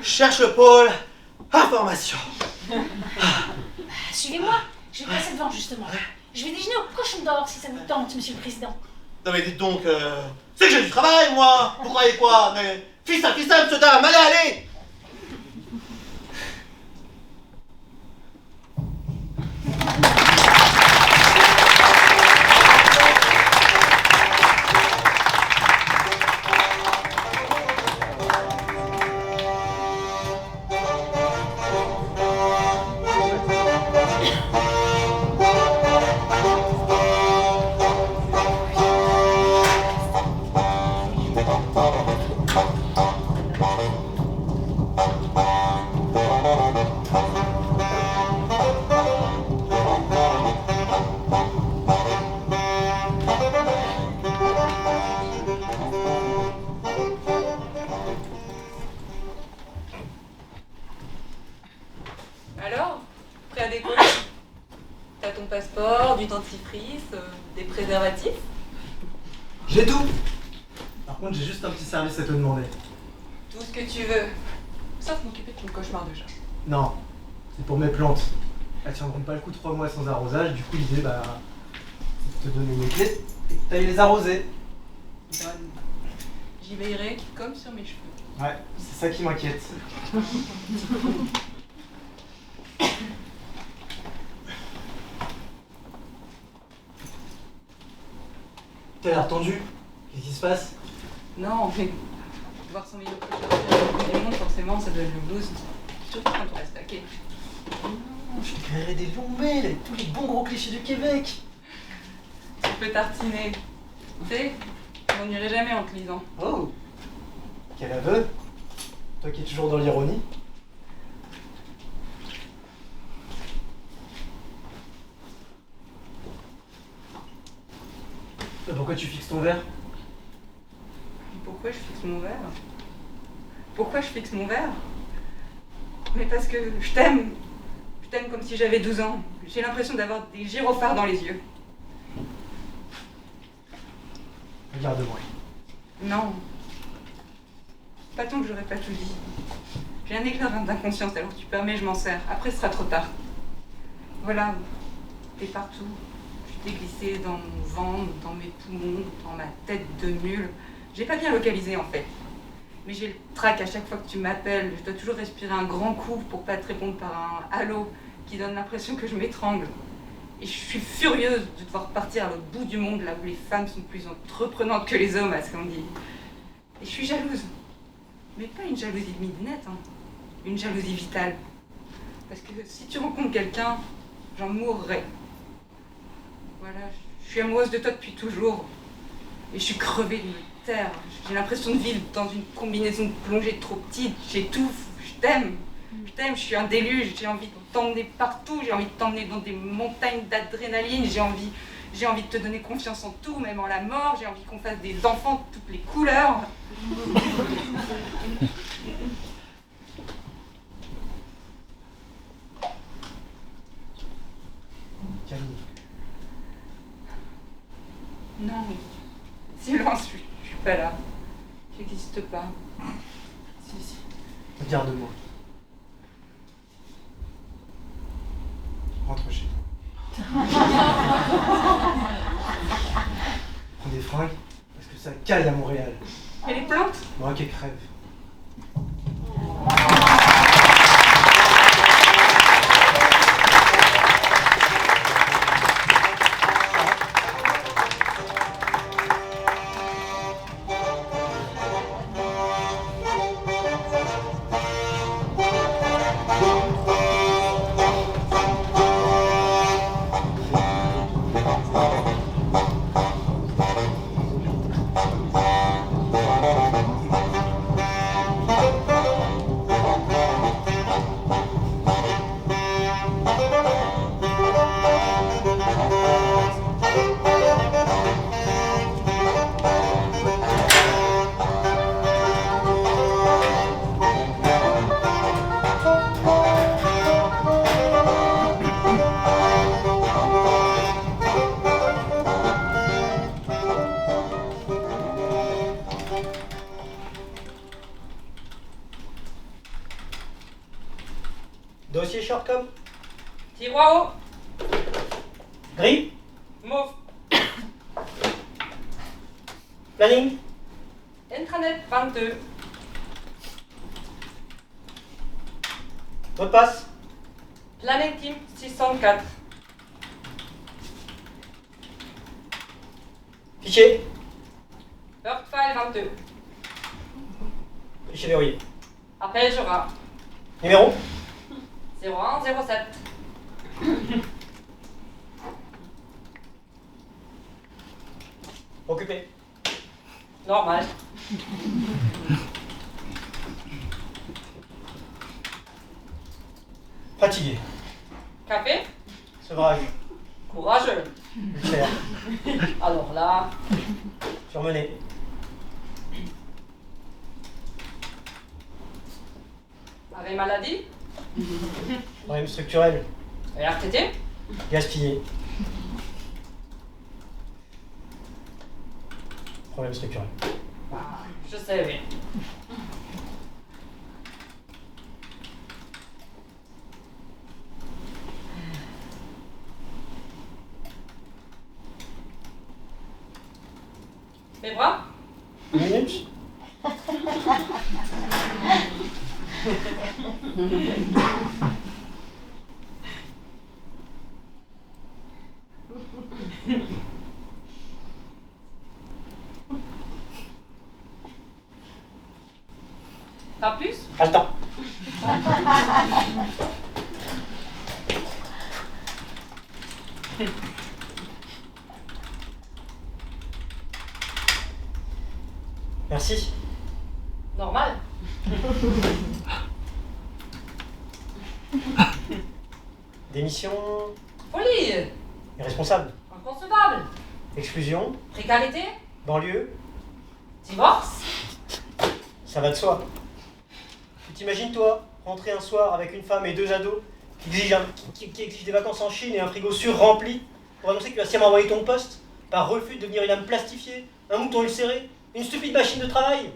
Je cherche le pôle information. Suivez-moi, je vais passer devant justement. Je vais déjeuner au Cochon d'Or si ça vous tente, Monsieur le Président. Non mais dites donc, c'est que j'ai du travail moi. Vous croyez quoi? Mais fils à monsieur dame, allez. Alors, prêt à décoller? T'as ton passeport, du dentifrice, des préservatifs? J'ai tout. Par contre, j'ai juste un petit service à te demander. Tout ce que tu veux. Sauf m'occuper de ton cauchemar de chat. Non, c'est pour mes plantes. Elles tiendront pas le coup 3 mois sans arrosage, du coup l'idée, c'est de te donner mes clés et que t'ailles les arroser. Bonne. J'y veillerai comme sur mes cheveux. Ouais, c'est ça qui m'inquiète. T'as l'air tendu. Qu'est-ce qui se passe? Non, mais voir son milieu préféré du monde, forcément, ça donne le blues. Surtout quand on reste taqué. Non, je t'écrirai des longs mails avec tous les bons gros clichés du Québec. Tu peux tartiner. Tu sais, on n'irait jamais en te lisant. Oh, quel aveu. Toi qui es toujours dans l'ironie. Pourquoi tu fixes ton verre? Pourquoi je fixe mon verre? Pourquoi je fixe mon verre? Mais parce que je t'aime. Je t'aime comme si j'avais 12 ans. J'ai l'impression d'avoir des gyrophares dans les yeux. Regarde-moi. Non. Pas tant que j'aurais pas tout dit. J'ai un éclair d'inconscience, alors tu permets, je m'en sers. Après, ce sera trop tard. Voilà. T'es partout. Je t'ai glissé dans mon ventre, dans mes poumons, dans ma tête de mule. J'ai pas bien localisé en fait. Mais j'ai le trac à chaque fois que tu m'appelles. Je dois toujours respirer un grand coup pour pas te répondre par un halo qui donne l'impression que je m'étrangle. Et je suis furieuse de devoir partir à l'autre bout du monde, là où les femmes sont plus entreprenantes que les hommes, à ce qu'on dit. Et je suis jalouse. Mais pas une jalousie de midinette, hein. Une jalousie vitale. Parce que si tu rencontres quelqu'un, j'en mourrai. Voilà, je suis amoureuse de toi depuis toujours. Et je suis crevée de me taire. J'ai l'impression de vivre dans une combinaison de plongée trop petite. J'étouffe, je t'aime, je suis un déluge, j'ai envie de t'emmener partout, j'ai envie de t'emmener dans des montagnes d'adrénaline, j'ai envie de te donner confiance en tout, même en la mort, j'ai envie qu'on fasse des enfants de toutes les couleurs. Camille. Non, silence, je suis pas là. J'existe pas. Si. Regarde-moi. Rentre chez toi. Prends des fringues, parce que ça caille à Montréal. Et les plantes? Moi qui crève. Dossier shortcom. Tiroir haut. Gris. Mauve. Planning. Intranet 22. Mot de passe. Planning Team 604. Fichier. Wordfile 22. Fichier verrouillé. Appel Jura. Numéro. 0107. Occupé. Normal. Fatigué. Café. Sevrage. Courageux. Ulcère. Alors là, Surmené. arrêt maladie. Problème structurel. Et RTT. Gaspillé. Problème structurel. Je sais, oui. Mes bras. Une minute. Pas plus. Pas le temps. Merci. Normal. Démission. Folie. Irresponsable. Inconcevable. Exclusion. Précarité. Banlieue. Divorce. Ça va de soi. Tu t'imagines, toi, rentrer un soir avec une femme et deux ados qui exigent des vacances en Chine et un frigo surrempli pour annoncer que tu vas sciemment envoyer ton poste par refus de devenir une âme plastifiée, un mouton ulcéré, une stupide machine de travail?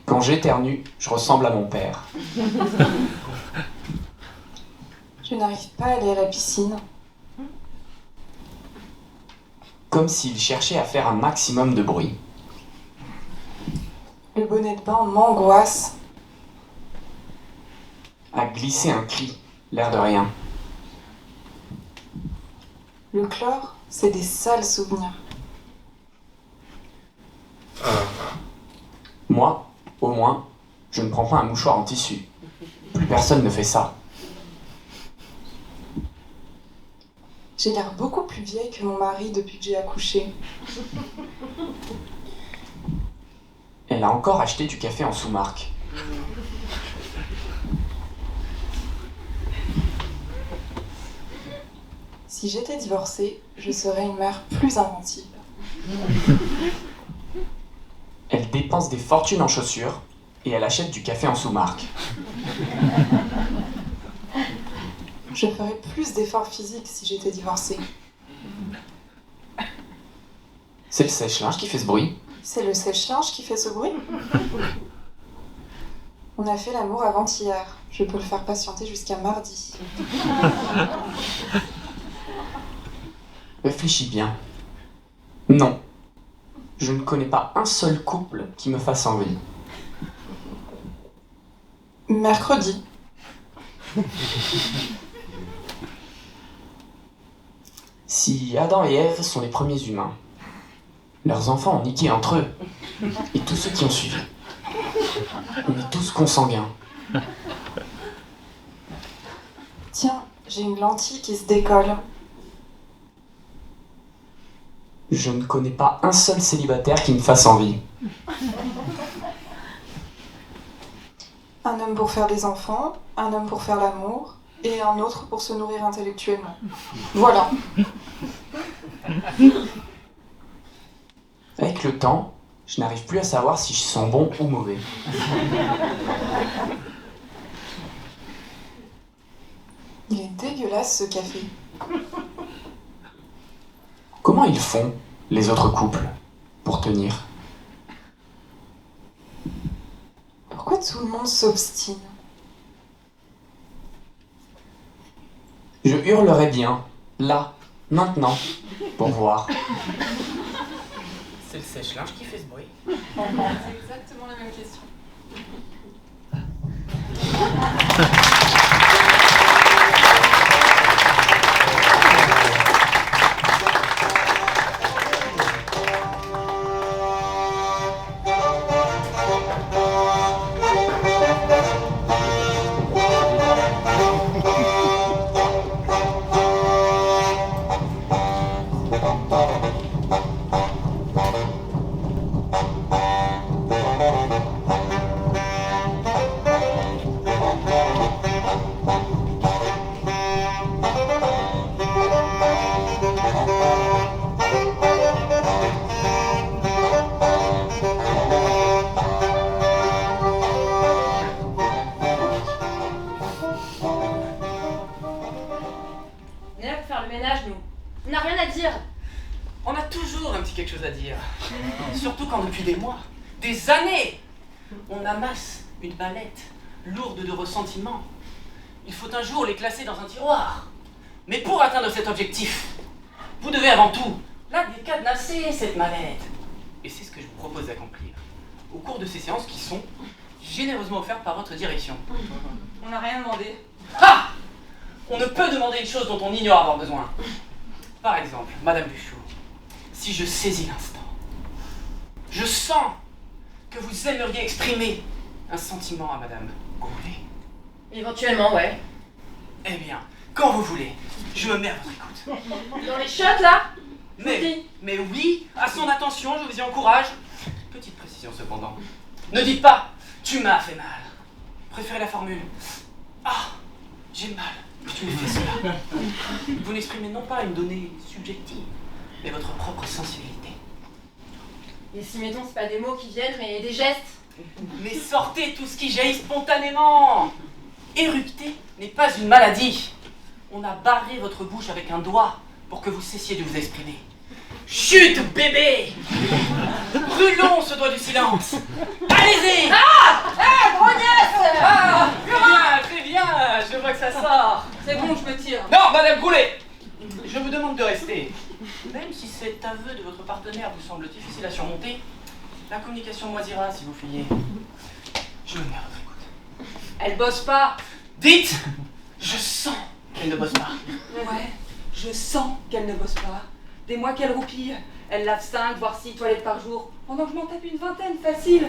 Quand j'éternue, je ressemble à mon père. Je n'arrive pas à aller à la piscine. Comme s'il cherchait à faire un maximum de bruit. Le bonnet de bain m'angoisse. À glisser un cri, l'air de rien. Le chlore, c'est des sales souvenirs. Moi, au moins, je ne prends pas un mouchoir en tissu. Plus personne ne fait ça. J'ai l'air beaucoup plus vieille que mon mari depuis que j'ai accouché. Elle a encore acheté du café en sous-marque. Si j'étais divorcée, je serais une mère plus inventive. Elle dépense des fortunes en chaussures et elle achète du café en sous-marque. Je ferais plus d'efforts physiques si j'étais divorcée. C'est le sèche-linge qui fait ce bruit. C'est le sèche-linge qui fait ce bruit. On a fait l'amour avant-hier. Je peux le faire patienter jusqu'à mardi. Réfléchis bien. Non. Je ne connais pas un seul couple qui me fasse envie. Mercredi. Si Adam et Ève sont les premiers humains, leurs enfants ont niqué entre eux, et tous ceux qui ont suivi. On est tous consanguins. Tiens, j'ai une lentille qui se décolle. Je ne connais pas un seul célibataire qui me fasse envie. Un homme pour faire des enfants, un homme pour faire l'amour, et un autre pour se nourrir intellectuellement. Voilà. Avec le temps, je n'arrive plus à savoir si je sens bon ou mauvais. Il est dégueulasse ce café. Comment ils font, les autres couples, pour tenir? Pourquoi tout le monde s'obstine? Je hurlerais bien, là, maintenant, pour voir. C'est le sèche-linge qui fait ce bruit. C'est exactement la même question. On est là pour faire le ménage, nous. On n'a rien à dire. On a toujours un petit quelque chose à dire. Surtout quand depuis des mois, des années, on amasse une mallette lourde de ressentiments. Il faut un jour les classer dans un tiroir. Mais pour atteindre cet objectif, vous devez avant tout la décadenasser, cette mallette. Et c'est ce que je vous propose d'accomplir au cours de ces séances qui sont généreusement offertes par votre direction. On n'a rien demandé. Ah! On ne peut demander une chose dont on ignore avoir besoin. Par exemple, Madame Buchot, si je saisis l'instant, je sens que vous aimeriez exprimer un sentiment à Madame Goulet. Éventuellement, ouais. Eh bien, quand vous voulez, je me mets à votre écoute. Dans les shots, là? Mais oui, à son attention, je vous y encourage. Petite précision cependant. Ne dites pas, tu m'as fait mal. Préférez la formule, ah, j'ai mal, mais tu me fais cela. Vous n'exprimez non pas une donnée subjective, mais votre propre sensibilité. Et si, mettons, c'est pas des mots qui viennent, mais des gestes? Mais sortez tout ce qui jaillit spontanément. Éructer n'est pas une maladie. On a barré votre bouche avec un doigt pour que vous cessiez de vous exprimer. Chut, bébé! Brûlons ce doigt du silence! Allez-y! Ah, Très bien, je vois que ça sort. C'est bon, je me tire. Non, Madame Goulet, je vous demande de rester. Même si cet aveu de votre partenaire vous semble difficile à surmonter, la communication moisira si vous fuyez. Je me mets à votre écoute. Elle bosse pas. Dites, je sens qu'elle ne bosse pas. Ouais, je sens qu'elle ne bosse pas. Des mois qu'elle roupille. Elle lave 5, voire 6 toilettes par jour, pendant que je m'en tape une vingtaine, facile.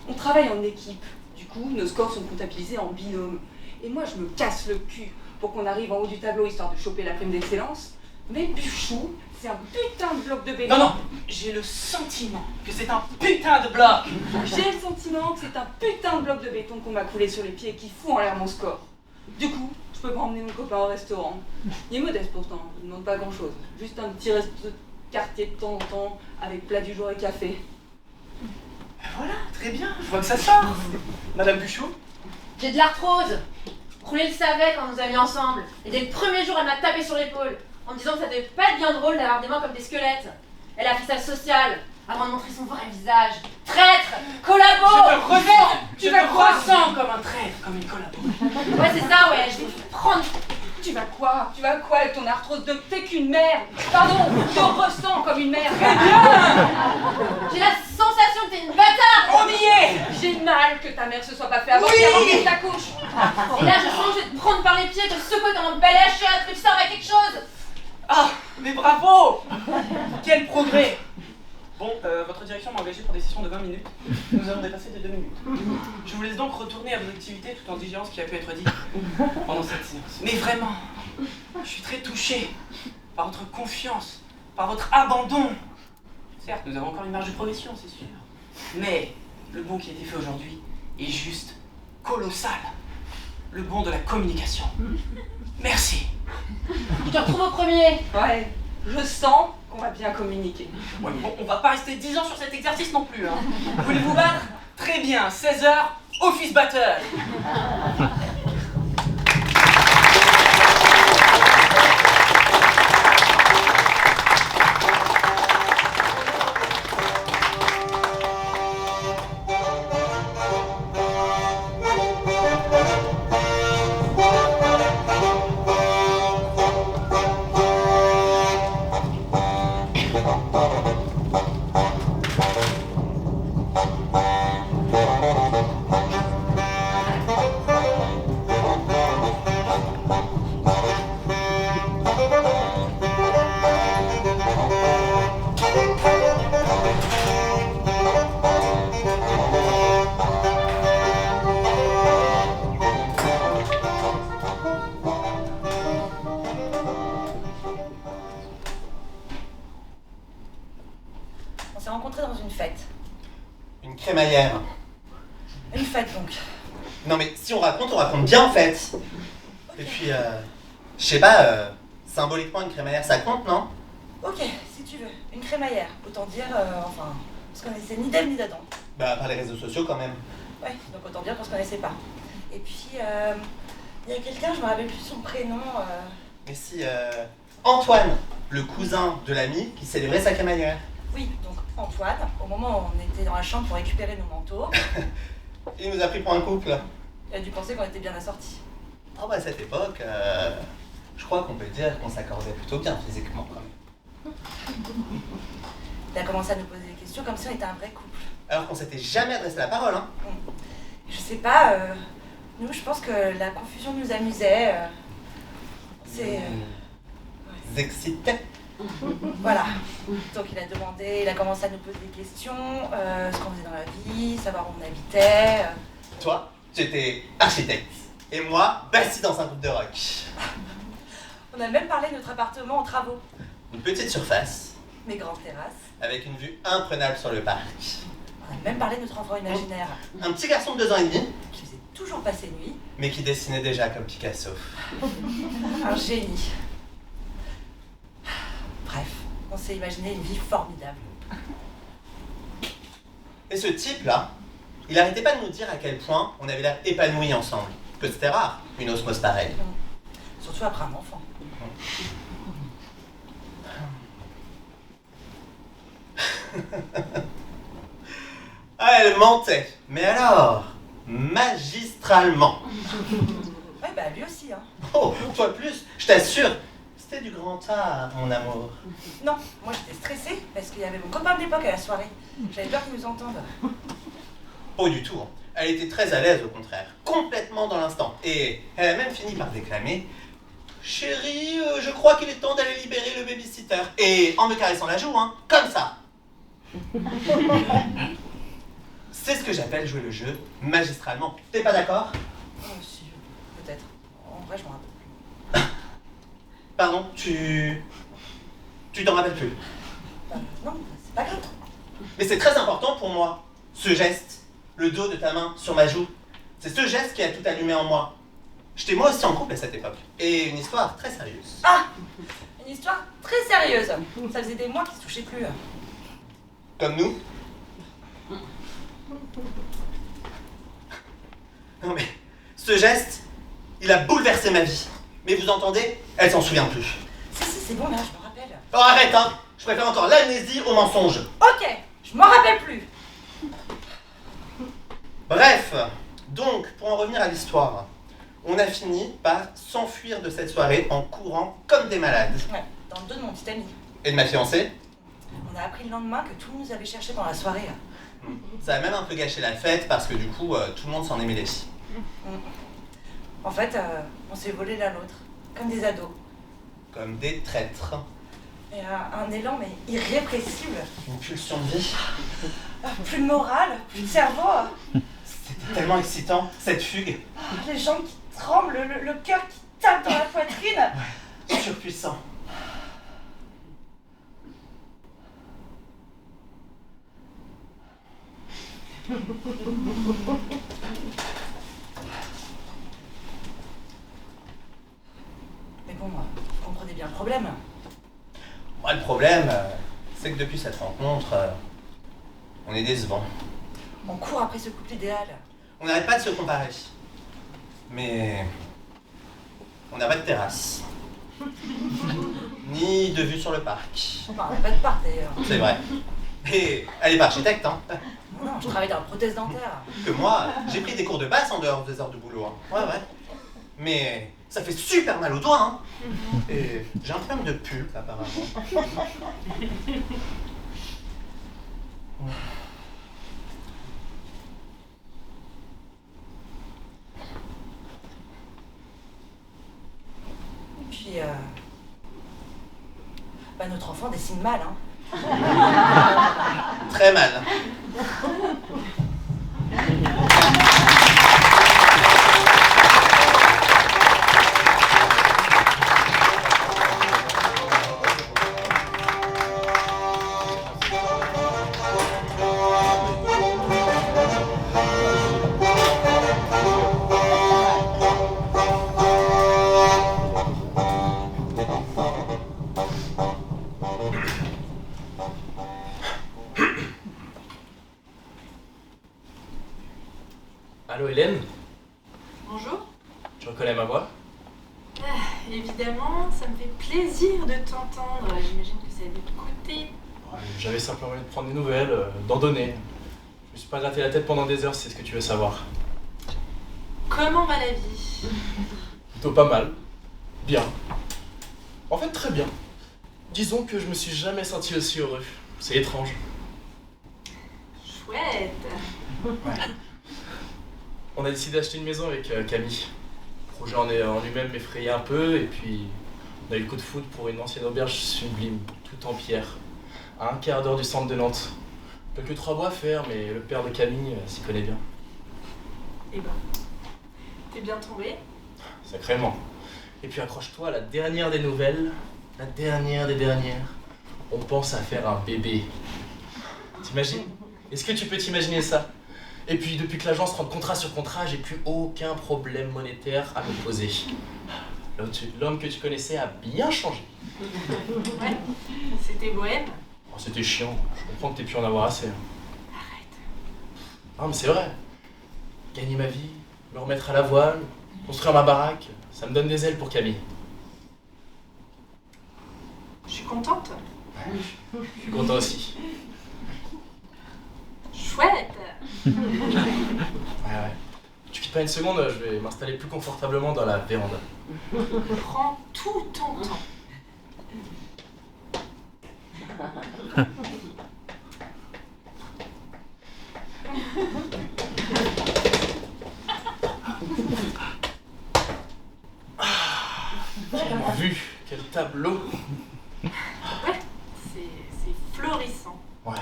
On travaille en équipe. Du coup, nos scores sont comptabilisés en binôme. Et moi, je me casse le cul pour qu'on arrive en haut du tableau histoire de choper la prime d'excellence. Mais Buchou, c'est un putain de bloc de béton. Non, j'ai le sentiment que c'est un putain de bloc. J'ai le sentiment que c'est un putain de bloc de béton qu'on m'a coulé sur les pieds et qui fout en l'air mon score. Du coup, je peux pas emmener mon copain au restaurant. Il est modeste pourtant, il ne demande pas grand chose. Juste un petit resto de quartier de temps en temps, avec plat du jour et café. Voilà, très bien, je vois que ça sort. Madame Buchou? J'ai de l'arthrose. Roulé le savait quand on nous a mis ensemble. Et dès le premier jour, elle m'a tapé sur l'épaule, en me disant que ça devait pas être bien drôle d'avoir des mains comme des squelettes. Elle a fait sa sociale, avant de montrer son vrai visage. Traître! Collabo! Je te ressens comme un traître, comme une collabo. Ouais, c'est ça, ouais, je vais te prendre. Tu vas quoi? Tu vas quoi avec ton arthrose de... T'es qu'une merde. Pardon, je te ressens comme une merde. J'ai la sensation que t'es une bâtarde. On y est. J'ai mal que ta mère se soit pas fait avorter avant que ta couche. Et là, je sens que je vais te prendre par les pieds, te secouer comme un balai à chiottes, que tu serves à quelque chose. Ah, mais bravo! Quel progrès! Bon, votre direction m'a engagé pour des sessions de 20 minutes. Nous avons dépassé de 2 minutes. Je vous laisse donc retourner à vos activités tout en digérant ce qui a pu être dit pendant cette séance. Mais vraiment, je suis très touché par votre confiance, par votre abandon. Certes, nous avons encore une marge de progression, c'est sûr. Mais le bond qui a été fait aujourd'hui est juste colossal. Le bond de la communication. Merci. Je te retrouve au premier. Ouais, je sens qu'on va bien communiquer. Ouais, bon, on va pas rester 10 ans sur cet exercice non plus, hein. Voulez-vous battre? Très bien, 16h, office battle. On s'est rencontrés dans une fête. Une crémaillère. Une fête donc. Non mais si on raconte bien en fait. Et puis, je sais pas, symboliquement une crémaillère ça compte, non? Ok, si tu veux. Une crémaillère. Autant dire, enfin, on se connaissait ni d'elle ni d'Adam. Bah par les réseaux sociaux quand même. Ouais, donc autant dire qu'on se connaissait pas. Et puis, il y a quelqu'un, je me rappelle plus son prénom. Mais si, Antoine, le cousin de l'ami qui célébrait sa crémaillère. Oui, donc Antoine, au moment où on était dans la chambre pour récupérer nos manteaux, Il nous a pris pour un couple. il a dû penser qu'on était bien assortis. Ah bah à cette époque, je crois qu'on peut dire qu'on s'accordait plutôt bien physiquement quand même. Il a commencé à nous poser des questions comme si on était un vrai couple. Alors qu'on s'était jamais adressé la parole, hein. Je sais pas, nous je pense que la confusion nous amusait. C'est... Nous excitait. Voilà. Donc il a demandé, il a commencé à nous poser des questions, ce qu'on faisait dans la vie, savoir où on habitait. Toi, tu étais architecte. Et moi, bassi dans un groupe de rock. On a même parlé de notre appartement en travaux. Une petite surface, Mes grandes terrasses. avec une vue imprenable sur le parc. On a même parlé de notre enfant imaginaire. Un petit garçon de 2 ans et demi, Qui faisait toujours passer nuit. mais qui dessinait déjà comme Picasso. Un génie. Bref, on s'est imaginé une vie formidable. Et ce type-là, il arrêtait pas de nous dire à quel point on avait l'air épanouis ensemble. Que c'était rare, une osmose pareille. Surtout après un enfant. Ah, elle mentait. Mais alors, magistralement. Ouais, bah lui aussi, hein. Oh, toi plus, je t'assure, c'était du grand art, mon amour. Non, moi j'étais stressée parce qu'il y avait mon copain de l'époque à la soirée. J'avais peur qu'il nous entende. Pas du tout. Elle était très à l'aise, au contraire. Complètement dans l'instant. Et elle a même fini par déclamer « Chérie, je crois qu'il est temps d'aller libérer le babysitter. » Et en me caressant la joue, hein, comme ça. C'est ce que j'appelle jouer le jeu magistralement. T'es pas d'accord? Oh, si, peut-être. En vrai, je m'en rappelle plus. Pardon, tu t'en rappelles plus? Non, c'est pas grave. Mais c'est très important pour moi, ce geste, le dos de ta main sur ma joue. C'est ce geste qui a tout allumé en moi. J'étais moi aussi en couple à cette époque. Et une histoire très sérieuse. Ah! Une histoire très sérieuse. Ça faisait des mois qu'ils se touchaient plus. Comme nous. Non mais, ce geste, il a bouleversé ma vie. Mais vous entendez? Elle s'en souvient plus. Si, c'est bon, là, je me rappelle. Oh arrête hein! Je préfère encore l'amnésie au mensonge. Ok, je m'en rappelle plus. Bref, donc, pour en revenir à l'histoire, on a fini par s'enfuir de cette soirée en courant comme des malades. Ouais, dans le dos de mon petit ami. Et de ma fiancée? On a appris le lendemain que tout le monde nous avait cherché dans la soirée. Ça a même un peu gâché la fête parce que du coup, tout le monde s'en est mêlé. En fait, on s'est volé l'un l'autre, comme des ados. Comme des traîtres. Et un élan, mais irrépressible. Une pulsion de vie. Plus de morale, plus de cerveau. C'était tellement excitant, cette fugue. Les jambes qui tremblent, le cœur qui tape dans la poitrine. Ouais, surpuissant. Mais bon, vous comprenez bien le problème. Moi, le problème, c'est que depuis cette rencontre, on est décevants. On court après ce couple idéal. On n'arrête pas de se comparer. Mais on n'a pas de terrasse. Ni de vue sur le parc. Enfin, on n'a pas de part d'ailleurs. C'est vrai. Et elle est pas architecte, hein. Non, je travaille dans la prothèse dentaire. Que moi, j'ai pris des cours de basse en dehors des heures de boulot. Hein. Ouais. Mais ça fait super mal aux doigts, hein. Et j'ai un problème de pulpe, apparemment. Puis, bah, notre enfant dessine mal, hein. Très mal. Allô Hélène? Bonjour. Tu reconnais ma voix? Évidemment, ça me fait plaisir de t'entendre. J'imagine que ça a dû te coûter. J'avais simplement envie de prendre des nouvelles, d'en donner. Je me suis pas gratté la tête pendant des heures, si c'est ce que tu veux savoir. Comment va la vie? Plutôt pas mal. Bien. En fait, très bien. Disons que je me suis jamais senti aussi heureux. C'est étrange. Chouette. Ouais. On a décidé d'acheter une maison avec Camille. Le projet en lui-même m'effrayait un peu, et puis on a eu le coup de foudre pour une ancienne auberge sublime, tout en pierre, à un quart d'heure du centre de Nantes. Pas que 3 mois à faire, mais le père de Camille s'y connaît bien. Eh ben, t'es bien tombé? Sacrément. Et puis accroche-toi à la dernière des nouvelles, la dernière des dernières. On pense à faire un bébé. T'imagines? Est-ce que tu peux t'imaginer ça? Et puis depuis que l'agence rentre contrat sur contrat, j'ai plus aucun problème monétaire à me poser. L'homme que tu connaissais a bien changé. Ouais, c'était bohème. Oh, c'était chiant, je comprends que t'aies pu en avoir assez. Arrête. Non mais c'est vrai. Gagner ma vie, me remettre à la voile, construire ma baraque, ça me donne des ailes pour Camille. Je suis contente. Je suis content aussi. chouette. Ouais. Tu quittes pas une seconde, je vais m'installer plus confortablement dans la véranda. Prends tout ton temps. Quelle vue, quel tableau. Ouais, c'est florissant. Ouais.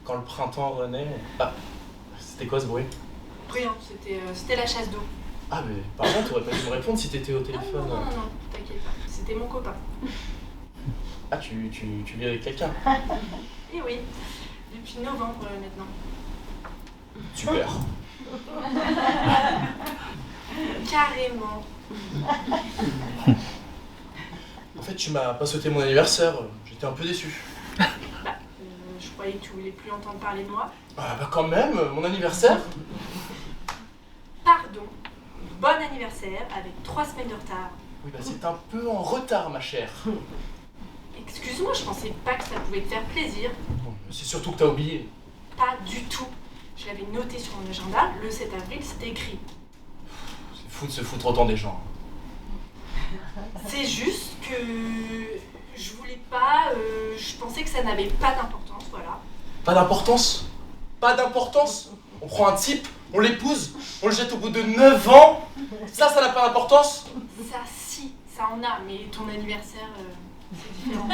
Quand le printemps renaît... Ah, c'était quoi ce bruit? Rien, c'était la chasse d'eau. Ah mais pardon, t'aurais pas dû me répondre si t'étais au Ah téléphone. non, t'inquiète pas, c'était mon copain. Ah, tu vis avec quelqu'un? Eh oui, depuis novembre maintenant. Super. Carrément. En fait, tu m'as pas souhaité mon anniversaire, j'étais un peu déçu. Je croyais que tu voulais plus entendre parler de moi. Ah bah quand même, mon anniversaire? Pardon. Bon anniversaire avec 3 semaines de retard. Oui bah c'est un peu en retard ma chère. Excuse-moi, je pensais pas que ça pouvait te faire plaisir. C'est surtout que t'as oublié. Pas du tout. Je l'avais noté sur mon agenda, le 7 avril, c'était écrit. C'est fou de se foutre autant des gens. C'est juste que je voulais pas, je pensais que ça n'avait pas d'importance, voilà. Pas d'importance? Pas d'importance? On prend un type, on l'épouse, on le jette au bout de 9 ans? Ça n'a pas d'importance? Ça si, ça en a, mais ton anniversaire, c'est différent.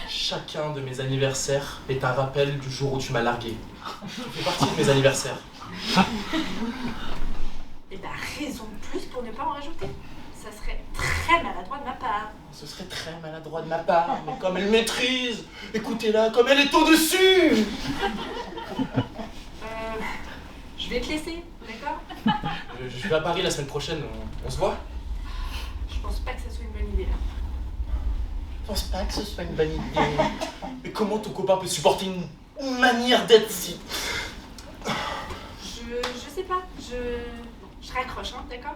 Chacun de mes anniversaires est un rappel du jour où tu m'as largué. Ça fait partie de mes anniversaires. Et bah raison de plus pour ne pas en rajouter. Ça serait très maladroit de ma part. Ce serait très maladroit de ma part, mais comme elle maîtrise, écoutez-la, comme elle est au-dessus. Je vais te laisser, d'accord? Je vais à Paris la semaine prochaine, on se voit? Je pense pas que ça soit une bonne idée là. Je pense pas que ce soit une bonne idée. Mais comment ton copain peut supporter une manière d'être si... Je sais pas, je raccroche, hein, d'accord?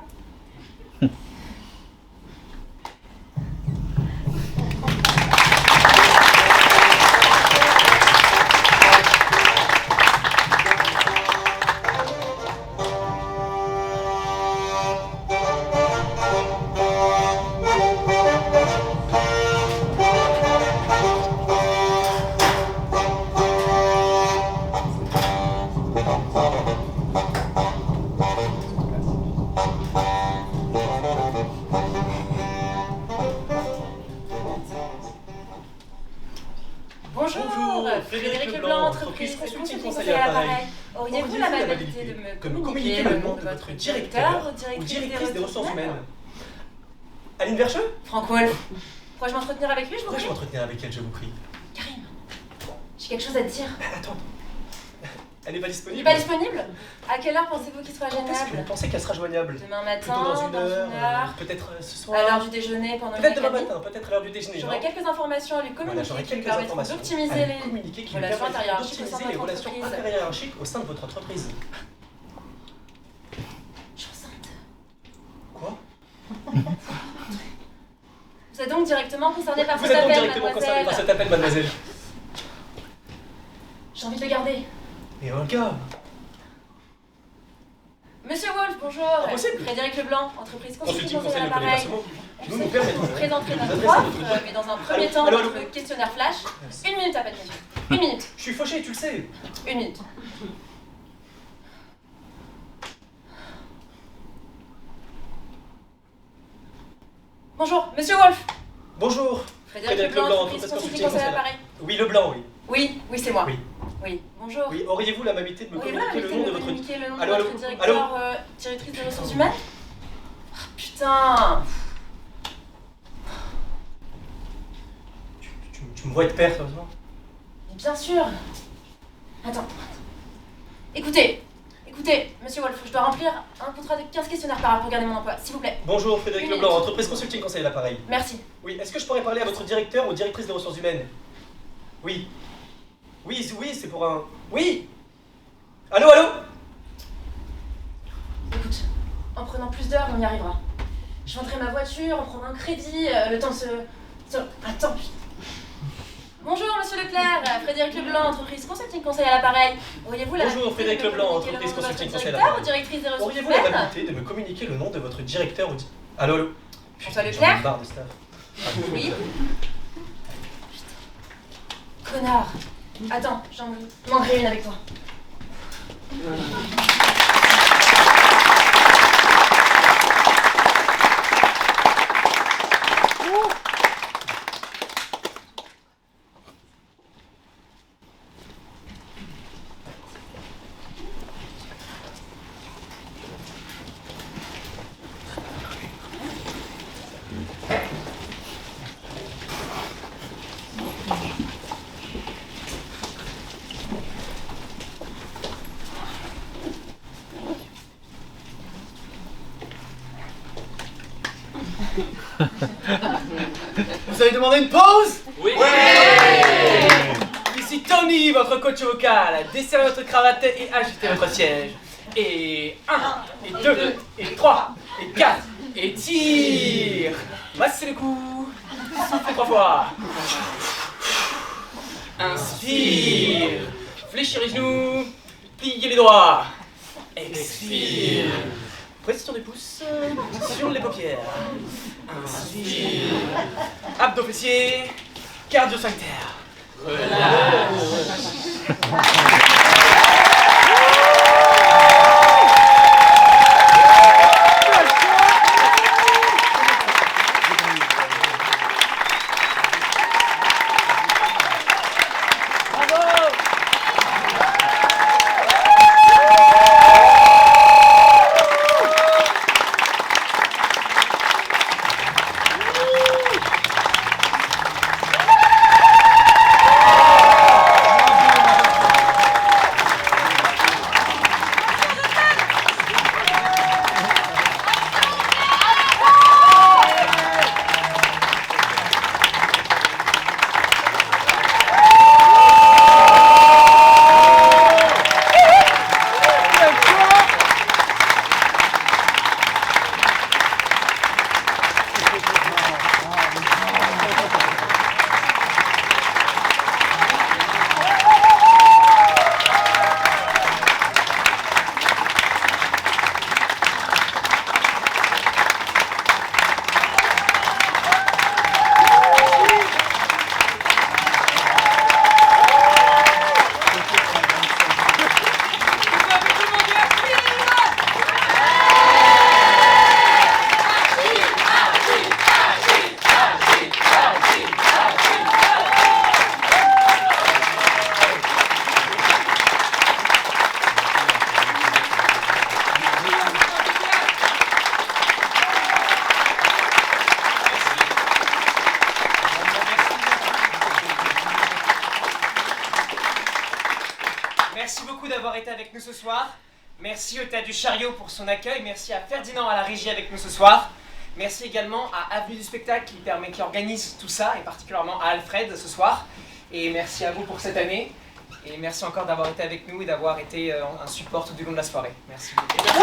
Bonjour, Frédéric Leblanc, entreprise consulting conseiller à l'appareil. Auriez-vous l'amabilité de me communiquer le nom de votre directeur ou directrice des ressources humaines? Aline Verscheux? Franck Wolf. Pourrais-je m'entretenir avec lui, je vous Pourrais-je prie? m'entretenir avec elle, je vous prie? Karim, j'ai quelque chose à te dire. Attends. Elle n'est pas Il disponible? n'est pas disponible? À quelle heure pensez-vous qu'il sera Quand est-ce que vous joignable? pensez qu'elle sera joignable? Demain matin, Plutôt dans une heure, heure, peut-être ce soir? à l'heure du déjeuner, pendant Peut-être une demain académie. matin, peut-être à l'heure du déjeuner. J'aurai non? quelques informations à lui Voilà, communiquer j'aurai qui lui quelques permettront informations d'optimiser à lui les communiquer qui lui relations permettront interhiérarchiques au sein de d'optimiser les votre relations entreprise. interhiérarchiques au sein de votre entreprise. Je suis enceinte. Quoi? Vous êtes donc directement concerné par Vous cet êtes donc appel, directement concerné par mademoiselle. cet appel, mademoiselle. J'ai envie de le garder. Et Olga? Monsieur Wolf, bonjour. Impossible. Frédéric Leblanc, entreprise Consulting consulting conseiller conseil à ne connaît pas l'appareil. ce mot. Nous nous Vous permettons présenterez de notre vous adresser offre, notre- mais dans un premier temps, Allô, notre questionnaire flash. Une minute à peine, monsieur. Une minute. Je suis fauché, tu le sais. Une minute. Bonjour, monsieur Wolf. Bonjour. Frédéric Leblanc, entreprise consulting conseiller à l'appareil. Oui, Leblanc, oui. Oui, c'est moi. Oui. Oui, bonjour. Oui, auriez-vous l'amabilité de me Auriez-vous communiquer le l'amabilité nom de de me votre... communiquer le nom de Allô, votre allô, directeur, directrice des ressources humaines? Ah, putain. Tu me vois être père, sérieusement? Mais bien sûr. Attends. Écoutez, monsieur Wolf, je dois remplir un contrat de 15 questionnaires par heure pour garder mon emploi, s'il vous plaît. Bonjour, Frédéric Une Leblanc, minute. entreprise consulting conseiller à l'appareil. Merci. Oui, est-ce que je pourrais parler à votre directeur ou directrice des ressources humaines? Oui. Oui, c'est pour un... Oui. Allô? Écoute, en prenant plus d'heures, on y arrivera. Je vendrai ma voiture, en prendre un crédit, le temps de se... Attends, putain. Bonjour, monsieur Leclerc, Frédéric Leblanc, entreprise consulting conseil à l'appareil. Auriez-vous la Bonjour, bonté de Frédéric me Leblanc, communiquer entreprise le nom de consulting votre conseil à directeur l'appareil. ou directrice des ressources Auriez-vous humaines? la bonté de me communiquer le nom de votre directeur ou... Allô, allô. François J'en ai Leclerc? marre de staff. Oui. Connard. Attends, j'en demanderai une avec toi. Vous avez demandé une pause? Oui. Ici Tony, votre coach vocal. Desserrez votre cravate et agitez votre siège. Et 1, et 2, et 3, et 4, et tire. Massez le cou. Soufflez 3 fois. Inspire. Fléchir les genoux. Pliez les doigts. Expire. Pression des pouces sur les paupières. Inspire. Abdos fessiers. Cardio sphincter. Merci beaucoup d'avoir été avec nous ce soir. Merci au Théâtre du Chariot pour son accueil. Merci à Ferdinand à la régie avec nous ce soir. Merci également à Avenue du Spectacle qui organise tout ça, et particulièrement à Alfred ce soir. Et merci à vous pour cette année. Et merci encore d'avoir été avec nous et d'avoir été un support tout du long de la soirée. Merci beaucoup.